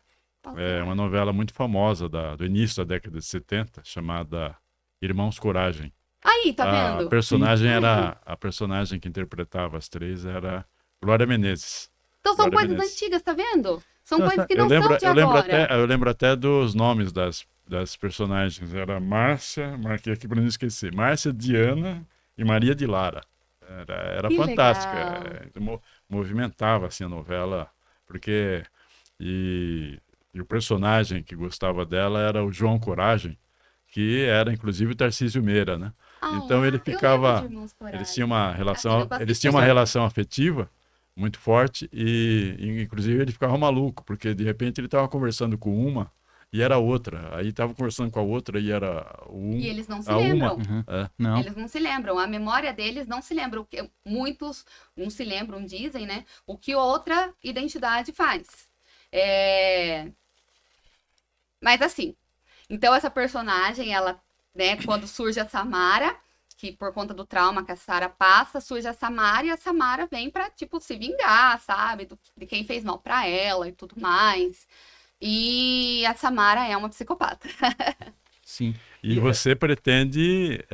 É uma novela muito famosa do início da década de 70, chamada Irmãos Coragem. Aí, tá A vendo? personagem a personagem que interpretava as três era Glória Menezes. Então são Glória coisas Menezes. antigas, tá vendo? São Então, coisas que não são de agora. Eu lembro até dos nomes das personagens. Era Márcia, marquei aqui para não esquecer. Márcia, Diana e Maria de Lara. Era Que fantástica. legal. Movimentava assim a novela, porque e o personagem que gostava dela era o João Coragem, que era inclusive o Tarcísio Meira, né? Então ele eu lembro ficava, de Irmãos Coragem. eles tinham uma Assim, relação, eu gosto eles de tinham uma ver. relação afetiva muito forte e inclusive ele ficava maluco, porque de repente ele estava conversando com uma e era outra, aí estava conversando com a outra e era E eles não se a uma. lembram. Uhum. É. Não. Eles não se lembram. A memória deles não se lembra. Muitos não se lembram, dizem, né? O que outra identidade faz. Mas assim, então essa personagem, ela, né, quando surge a Samara, que por conta do trauma que a Sara passa, surge a Samara e a Samara vem pra, tipo, se vingar, sabe? De quem fez mal pra ela e tudo mais. E a Samara é uma psicopata. Sim. E você pretende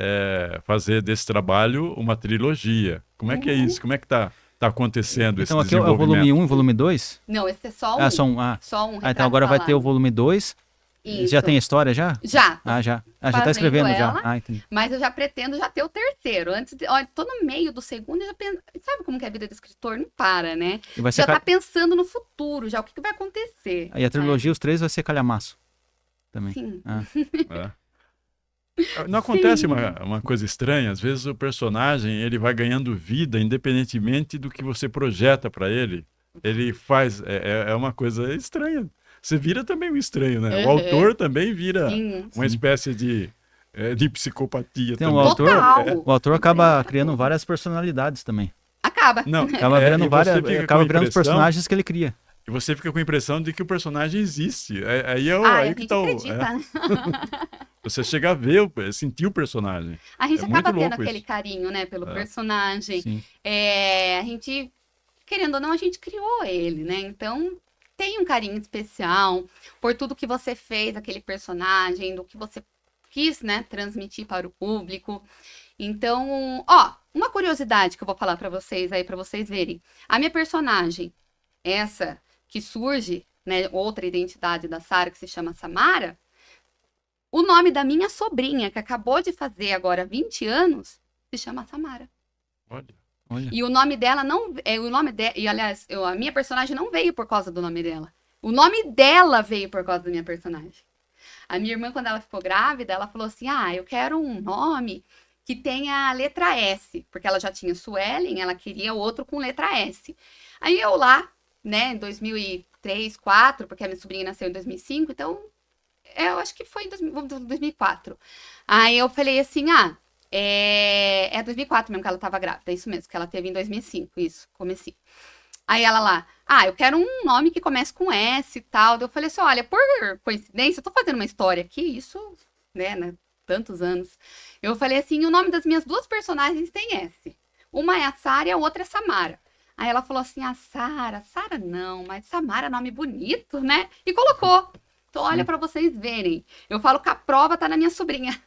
fazer desse trabalho uma trilogia. Como é que é isso? Como é que tá acontecendo esse Então aqui é o desenvolvimento? volume 1 e volume 2? Não, esse é só um. Só um. Só um Então agora vai ter o retrato volume 2. falado. Já tem a Isso. história já? Já. Já. Já tá fazendo escrevendo ela. já. Entendi. Mas eu já pretendo já ter o terceiro. Olha, tô no meio do segundo e já penso. Sabe como que é a vida do escritor? Não para, né? E vai ser Já tá pensando no futuro, já o que vai acontecer. Aí a trilogia, os 3 vai ser calhamaço. Também. Sim. Ah. É. Não acontece Sim. uma coisa estranha? Às vezes o personagem ele vai ganhando vida independentemente do que você projeta para ele. Ele faz. É uma coisa estranha. Você vira também um estranho, né? O Aham. autor também vira Sim. uma Sim. espécie de psicopatia Tem um também. autor, Total. o autor Tem acaba pra criando tudo. várias personalidades também. Acaba. Não, Acaba virando e você várias, fica com a acaba virando os impressão, personagens que ele cria. e você fica com a impressão de que o personagem existe. Ai, a Aí que gente tá acredita, né? você chega a ver, sentir o personagem. A gente É muito acaba tendo louco aquele isso. carinho, né, pelo É. personagem. Sim. A gente, querendo ou não, a gente criou ele, né? Então tem um carinho especial por tudo que você fez, aquele personagem, do que você quis, né, transmitir para o público. Então, ó, uma curiosidade que eu vou falar pra vocês aí, pra vocês verem. A minha personagem, essa que surge, né, outra identidade da Sarah, que se chama Samara, o nome da minha sobrinha, que acabou de fazer agora 20 anos, se chama Samara. Olha. Olha. E o nome dela não. O nome de, e aliás, a minha personagem não veio por causa do nome dela. O nome dela veio por causa da minha personagem. A minha irmã, quando ela ficou grávida, ela falou assim: ah, eu quero um nome que tenha a letra S. Porque ela já tinha Suelen, ela queria outro com letra S. Aí eu lá, né, em 2003, 2004, porque a minha sobrinha nasceu em 2005, então eu acho que foi em 2004. Aí eu falei assim, é 2004 mesmo que ela tava grávida, é isso mesmo, que ela teve em 2005, isso, comecei. Aí ela lá, eu quero um nome que comece com S e tal. Daí eu falei assim, olha, por coincidência, eu tô fazendo uma história aqui, isso, né, tantos anos. Eu falei assim, o nome das minhas duas personagens tem S. Uma é a Sara e a outra é Samara. Aí ela falou assim, Sara não, mas Samara é nome bonito, né? E colocou. Então, olha pra vocês verem. Eu falo que a prova tá na minha sobrinha.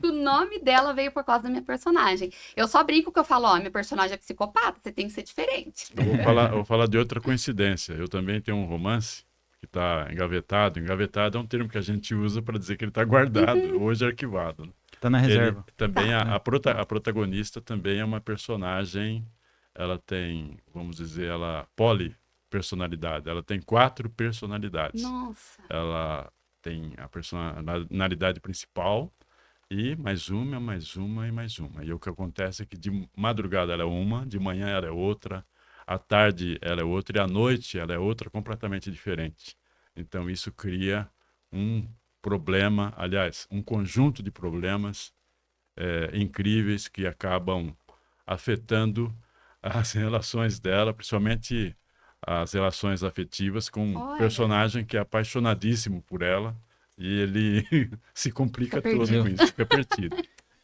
O nome dela veio por causa da minha personagem. Eu só brinco que eu falo, minha personagem é psicopata, você tem que ser diferente. Eu vou falar de outra coincidência. Eu também tenho um romance que está engavetado. Engavetado é um termo que a gente usa para dizer que ele está guardado, hoje arquivado. Né? Tá na reserva. Ele também, Tá. a protagonista também é uma personagem, ela tem, vamos dizer, ela polipersonalidade. Ela tem 4 personalidades. Nossa. Ela tem a personalidade principal e mais uma, mais uma e mais uma. E o que acontece é que de madrugada ela é uma, de manhã ela é outra, à tarde ela é outra e à noite ela é outra completamente diferente. Então isso cria um problema, aliás, um conjunto de problemas incríveis que acabam afetando as relações dela, principalmente as relações afetivas com um Olha. personagem que é apaixonadíssimo por ela e ele se complica Fica todo perdido. com isso, fica perdido.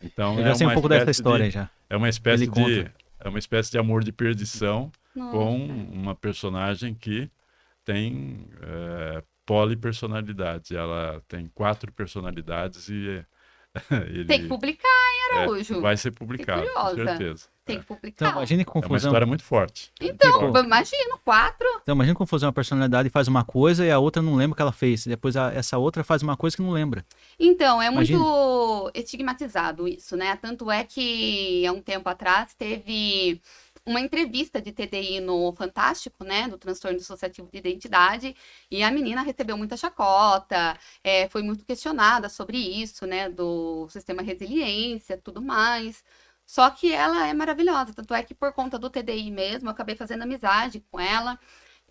Então Eu já sei um pouco dessa história já. é uma espécie Ele conta. é uma espécie de amor de perdição com Nossa. uma personagem que tem polipersonalidades. Ela tem 4 personalidades e Tem que publicar, hein, Araújo? vai ser publicado, com curiosa. certeza. Tem que Então, publicar. imagine que É uma confusão. história muito forte. Então, Tipo- imagino, 4. Então, imagina como fazer uma personalidade e faz uma coisa e a outra não lembra o que ela fez. Depois essa outra faz uma coisa que não lembra. Então, é Imagina. muito estigmatizado isso, né? Tanto é que há um tempo atrás teve uma entrevista de TDI no Fantástico, né? Do transtorno dissociativo de identidade, e a menina recebeu muita chacota, foi muito questionada sobre isso, né? Do sistema resiliência, tudo mais. Só que ela é maravilhosa, tanto é que por conta do TDI mesmo, eu acabei fazendo amizade com ela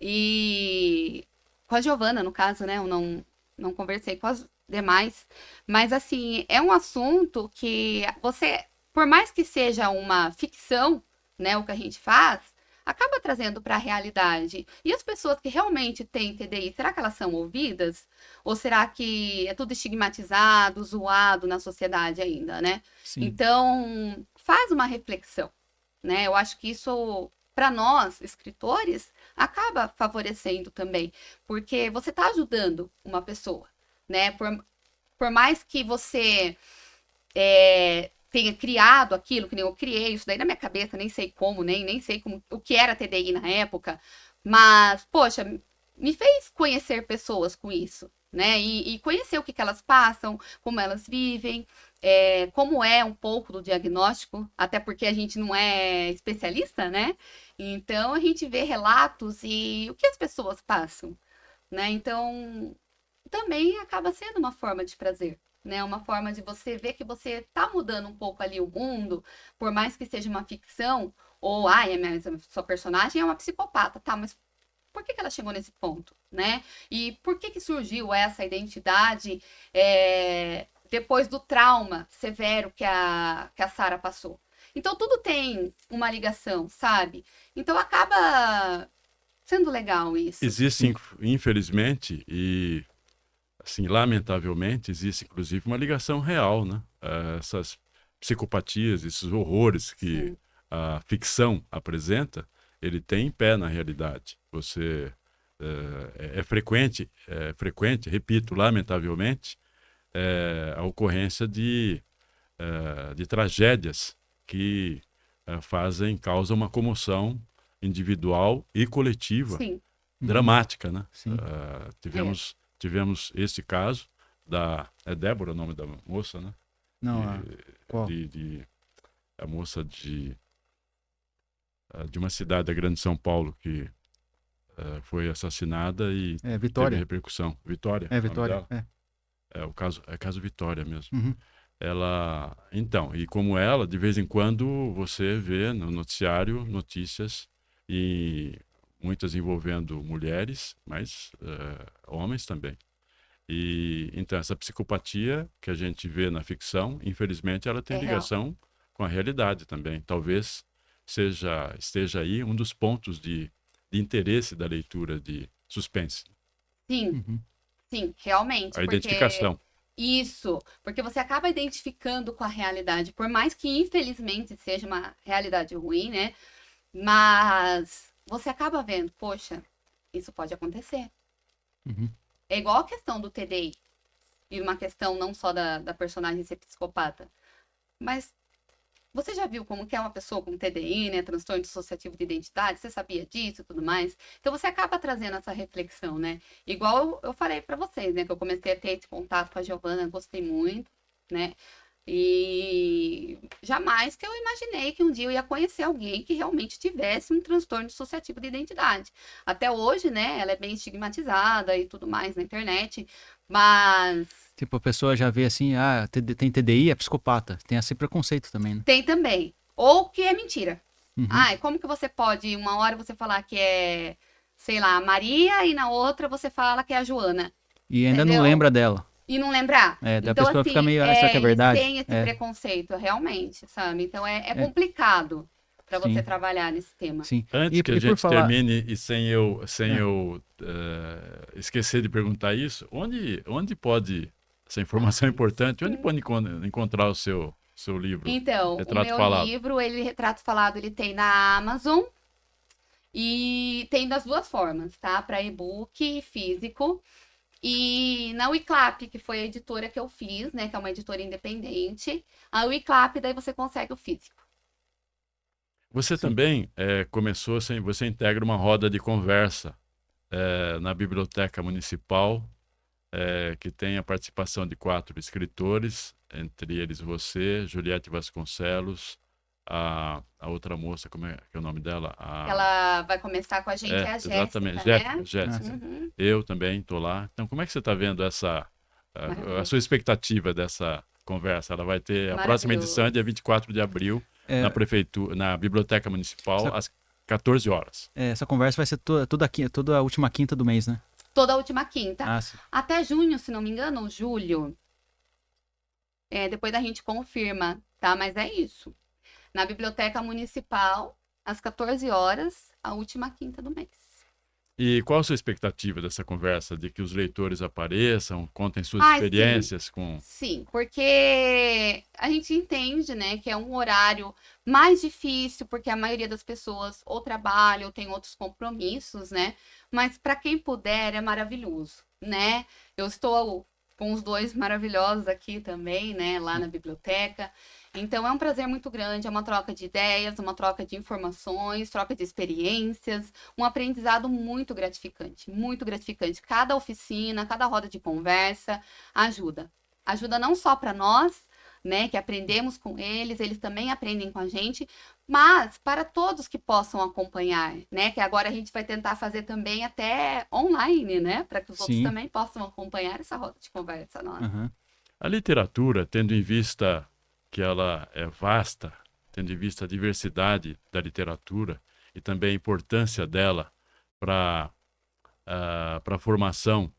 e com a Giovana, no caso, né? Eu não conversei com as demais, mas assim, é um assunto que você, por mais que seja uma ficção, né, o que a gente faz, acaba trazendo para a realidade. E as pessoas que realmente têm TDI, será que elas são ouvidas? Ou será que é tudo estigmatizado, zoado na sociedade ainda, né? Sim. Então, faz uma reflexão, né? Eu acho que isso, para nós, escritores, acaba favorecendo também, porque você está ajudando uma pessoa, né? Por mais que você tenha criado aquilo, que nem eu criei, isso daí na minha cabeça, nem sei como, nem sei como, o que era TDI na época, mas, poxa, me fez conhecer pessoas com isso, né? E conhecer o que elas passam, como elas vivem, como é um pouco do diagnóstico, até porque a gente não é especialista, né? Então a gente vê relatos e o que as pessoas passam, né? Então também acaba sendo uma forma de prazer, né? Uma forma de você ver que você tá mudando um pouco ali o mundo, por mais que seja uma ficção, ou, sua personagem é uma psicopata, tá, mas por que ela chegou nesse ponto, né? E por que surgiu essa identidade depois do trauma severo que a Sarah passou? Então, tudo tem uma ligação, sabe? Então, acaba sendo legal isso. Existe, infelizmente, e assim, lamentavelmente, existe inclusive uma ligação real, né? Essas psicopatias, esses horrores que Sim. a ficção apresenta, ele tem pé na realidade. Você é frequente, repito, lamentavelmente, a ocorrência de tragédias que causam uma comoção individual e coletiva Sim. dramática, né? Sim. Tivemos esse caso é Débora o nome da moça, né? Não, qual? A moça de uma cidade da Grande São Paulo que foi assassinada e teve Vitória. repercussão. Vitória? É, o nome Vitória. dela? O caso Vitória mesmo. Uhum. Então, e como ela, de vez em quando você vê no noticiário notícias e muitas envolvendo mulheres, mas homens também. E então essa psicopatia que a gente vê na ficção, infelizmente, ela tem ligação com a realidade também. Talvez esteja aí um dos pontos de interesse da leitura de suspense. Sim, sim, realmente. A identificação. Isso, porque você acaba identificando com a realidade, por mais que infelizmente seja uma realidade ruim, né? Mas você acaba vendo, poxa, isso pode acontecer. É igual a questão do TDI. E uma questão não só da personagem ser psicopata. Mas você já viu como que é uma pessoa com TDI, né? Transtorno dissociativo de identidade? Você sabia disso e tudo mais? Então você acaba trazendo essa reflexão, né? Igual eu falei pra vocês, né? Que eu comecei a ter esse contato com a Giovana, gostei muito, né? E jamais que eu imaginei que um dia eu ia conhecer alguém que realmente tivesse um transtorno dissociativo de identidade. Até hoje, né, ela é bem estigmatizada e tudo mais na internet, mas... Tipo, a pessoa já vê assim, tem TDI, é psicopata. Tem esse preconceito também, né? Tem também. Ou que é mentira. Como que você pode, uma hora você falar que é, sei lá, a Maria e na outra você fala que é a Joana. E ainda não lembra dela. E não lembrar. Da então, pessoa assim, fica meio, será que é verdade? Tem esse preconceito, realmente, sabe? Então, é complicado para você trabalhar nesse tema. Sim. Antes que a gente termine, e sem eu esquecer de perguntar isso, onde pode, essa informação é importante, onde pode encontrar o seu livro? Então, Retrato o meu Falado. livro, Retrato Falado, ele tem na Amazon e tem das duas formas, tá? Para e-book e físico. E na Wiclap, que foi a editora que eu fiz, né? Que é uma editora independente. A Wiclap, daí você consegue o físico. Você também começou, você integra uma roda de conversa na Biblioteca Municipal, que tem a participação de 4 escritores, entre eles você, Juliette Vasconcelos, a outra moça, como é que é o nome dela? Ela vai começar com a gente, é a Jéssica, exatamente, né? Jéssica. Eu também estou lá. Então, como é que você está vendo a sua expectativa dessa conversa? Ela vai ter a próxima edição, dia 24 de abril, na prefeitura, na Biblioteca Municipal, às 14 horas. Essa conversa vai ser toda a última quinta do mês, né? Toda a última quinta. Sim. Até junho, se não me engano, ou julho. Depois a gente confirma, tá? Mas é isso. Na Biblioteca Municipal, às 14 horas, a última quinta do mês. E qual a sua expectativa dessa conversa? De que os leitores apareçam, contem suas experiências com... Sim, porque a gente entende, né, que é um horário mais difícil, porque a maioria das pessoas ou trabalha ou tem outros compromissos, né? Mas para quem puder, é maravilhoso, né? Eu estou com os 2 maravilhosos aqui também, né, lá na biblioteca. Então, é um prazer muito grande, é uma troca de ideias, uma troca de informações, troca de experiências, um aprendizado muito gratificante, muito gratificante. Cada oficina, cada roda de conversa ajuda. Ajuda não só para nós, né, que aprendemos com eles, eles também aprendem com a gente, mas para todos que possam acompanhar, né, que agora a gente vai tentar fazer também até online, né, para que os outros também possam acompanhar essa roda de conversa nossa. A literatura, tendo em vista que ela é vasta, tendo em vista a diversidade da literatura e também a importância dela para a formação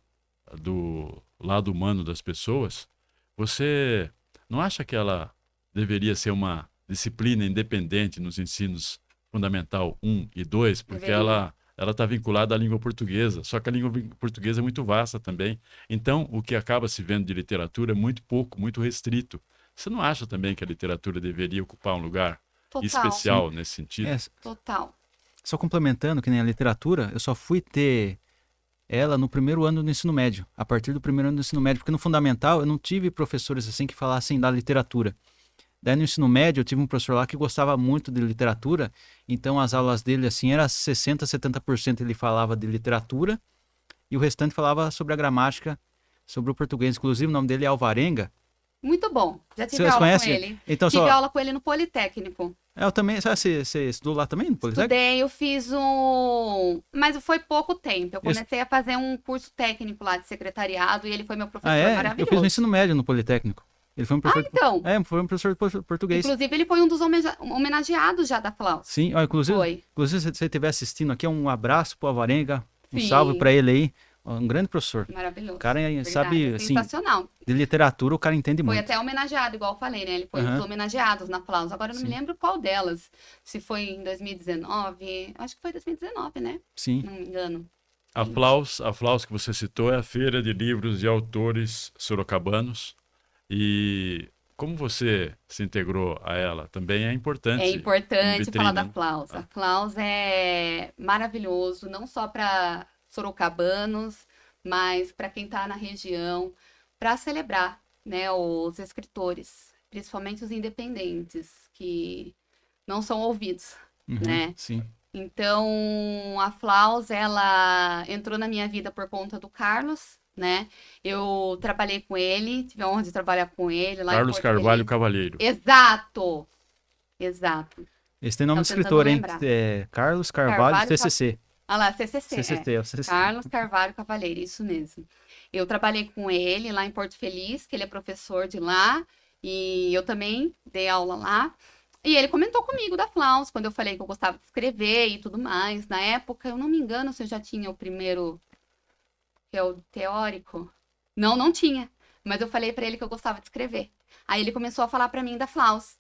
do lado humano das pessoas, você não acha que ela deveria ser uma disciplina independente nos ensinos fundamental 1 e 2, porque Deveria. ela está vinculada à língua portuguesa, só que a língua portuguesa é muito vasta também. Então, o que acaba se vendo de literatura é muito pouco, muito restrito. Você não acha também que a literatura deveria ocupar um lugar Total, especial nesse sentido? É, total. só complementando, que nem a literatura, eu só fui ter ela no primeiro ano do ensino médio, a partir do primeiro ano do ensino médio, porque no fundamental eu não tive professores assim que falassem da literatura. Daí no ensino médio eu tive um professor lá que gostava muito de literatura, então as aulas dele assim era 60, 70% ele falava de literatura e o restante falava sobre a gramática, sobre o português. Inclusive o nome dele é Alvarenga. Muito bom. Já tive Vocês aula com conhecem? ele. Então Tive só aula com ele no Politécnico. eu também, você estudou lá também no Politécnico? Estudei, eu fiz um. Mas foi pouco tempo. Eu Isso. comecei a fazer um curso técnico lá de secretariado e ele foi meu professor Ah, é? maravilhoso. Eu fiz no ensino médio no Politécnico. Ele foi um professor. Então, Foi um professor de português. inclusive ele foi um dos homenageados já da Flaus. Sim, ó, inclusive, Foi. se você estiver assistindo aqui, um abraço pro Alvarenga, um Sim. salve pra ele aí. Ó, um grande professor. Maravilhoso. O cara Verdade, sabe, é assim, sensacional. de literatura, o cara entende Foi muito. até homenageado, igual eu falei, né? Ele foi um Aham. dos homenageados na Flaus. Agora eu não me Sim. lembro qual delas. Se foi em 2019. Acho que foi 2019, né? Sim. Não me engano. A Flaus que você citou é a Feira de Livros de Autores Sorocabanos. E como você se integrou a ela? Também é importante. É importante vitrine, falar da né? Flaus. A Flaus é maravilhoso, não só para sorocabanos, mas para quem está na região, para celebrar, né, os escritores, principalmente os independentes, que não são ouvidos, Uhum, né? sim. Então, a Flaus, ela entrou na minha vida por conta do Carlos, né? Eu trabalhei com ele, tive a honra de trabalhar com ele lá em Carlos Porto Carvalho Feliz. Cavalheiro. Exato! Exato. Esse tem nome de Tava tentando escritor, hein? lembrar. É Carlos Carvalho, Carvalho CCC. Ah lá, CCC, CCC, é o CCC. Carlos Carvalho Cavalheiro, isso mesmo. Eu trabalhei com ele lá em Porto Feliz, que ele é professor de lá, e eu também dei aula lá. E ele comentou comigo da Flaus, quando eu falei que eu gostava de escrever e tudo mais. Na época, eu não me engano se eu já tinha o primeiro, que é o teórico. Não, não tinha. Mas eu falei pra ele que eu gostava de escrever. Aí ele começou a falar pra mim da Flaus.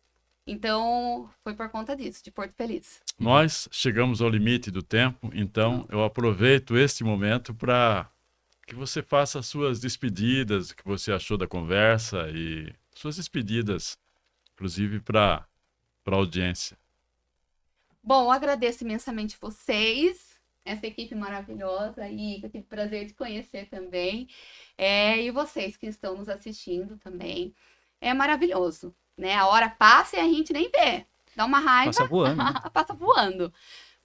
Então, foi por conta disso, de Porto Feliz. Nós chegamos ao limite do tempo, então eu aproveito este momento para que você faça as suas despedidas, o que você achou da conversa e suas despedidas, inclusive para a audiência. Bom, eu agradeço imensamente vocês, essa equipe maravilhosa aí, que eu tive o prazer de conhecer também. E vocês que estão nos assistindo também. É maravilhoso, né? A hora passa e a gente nem vê. Dá uma raiva. Passa voando, né? Passa voando.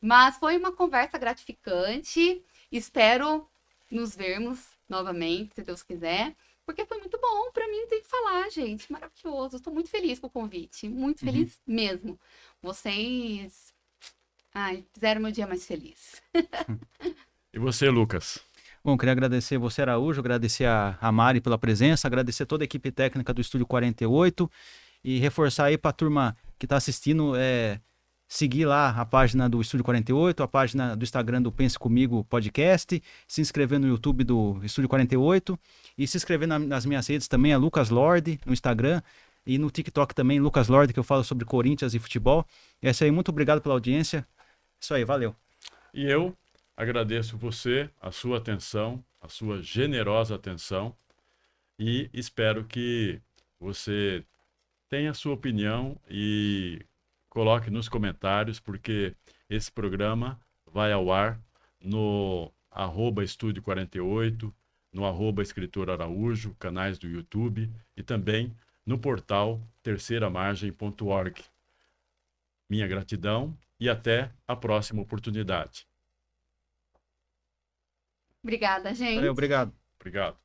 Mas foi uma conversa gratificante. Espero nos vermos novamente, se Deus quiser. Porque foi muito bom. Pra mim, tem que falar, gente. Maravilhoso. Estou muito feliz com o convite. Muito feliz mesmo. Vocês fizeram meu dia mais feliz. E você, Lucas? Bom, queria agradecer você, Araújo, agradecer a Mari pela presença, agradecer toda a equipe técnica do Estúdio 48 e reforçar aí para a turma que está assistindo, seguir lá a página do Estúdio 48, a página do Instagram do Pense Comigo Podcast, se inscrever no YouTube do Estúdio 48 e se inscrever nas minhas redes também, é Lucas Lorde no Instagram e no TikTok também, Lucas Lorde, que eu falo sobre Corinthians e futebol. É isso aí, muito obrigado pela audiência. Isso aí, valeu. E eu agradeço você, a sua atenção, a sua generosa atenção e espero que você tenha a sua opinião e coloque nos comentários, porque esse programa vai ao ar no @Estúdio 48, no @Escritor Araújo, canais do YouTube e também no portal terceiramargem.org. Minha gratidão e até a próxima oportunidade. Obrigada, gente. Valeu, obrigado. Obrigado.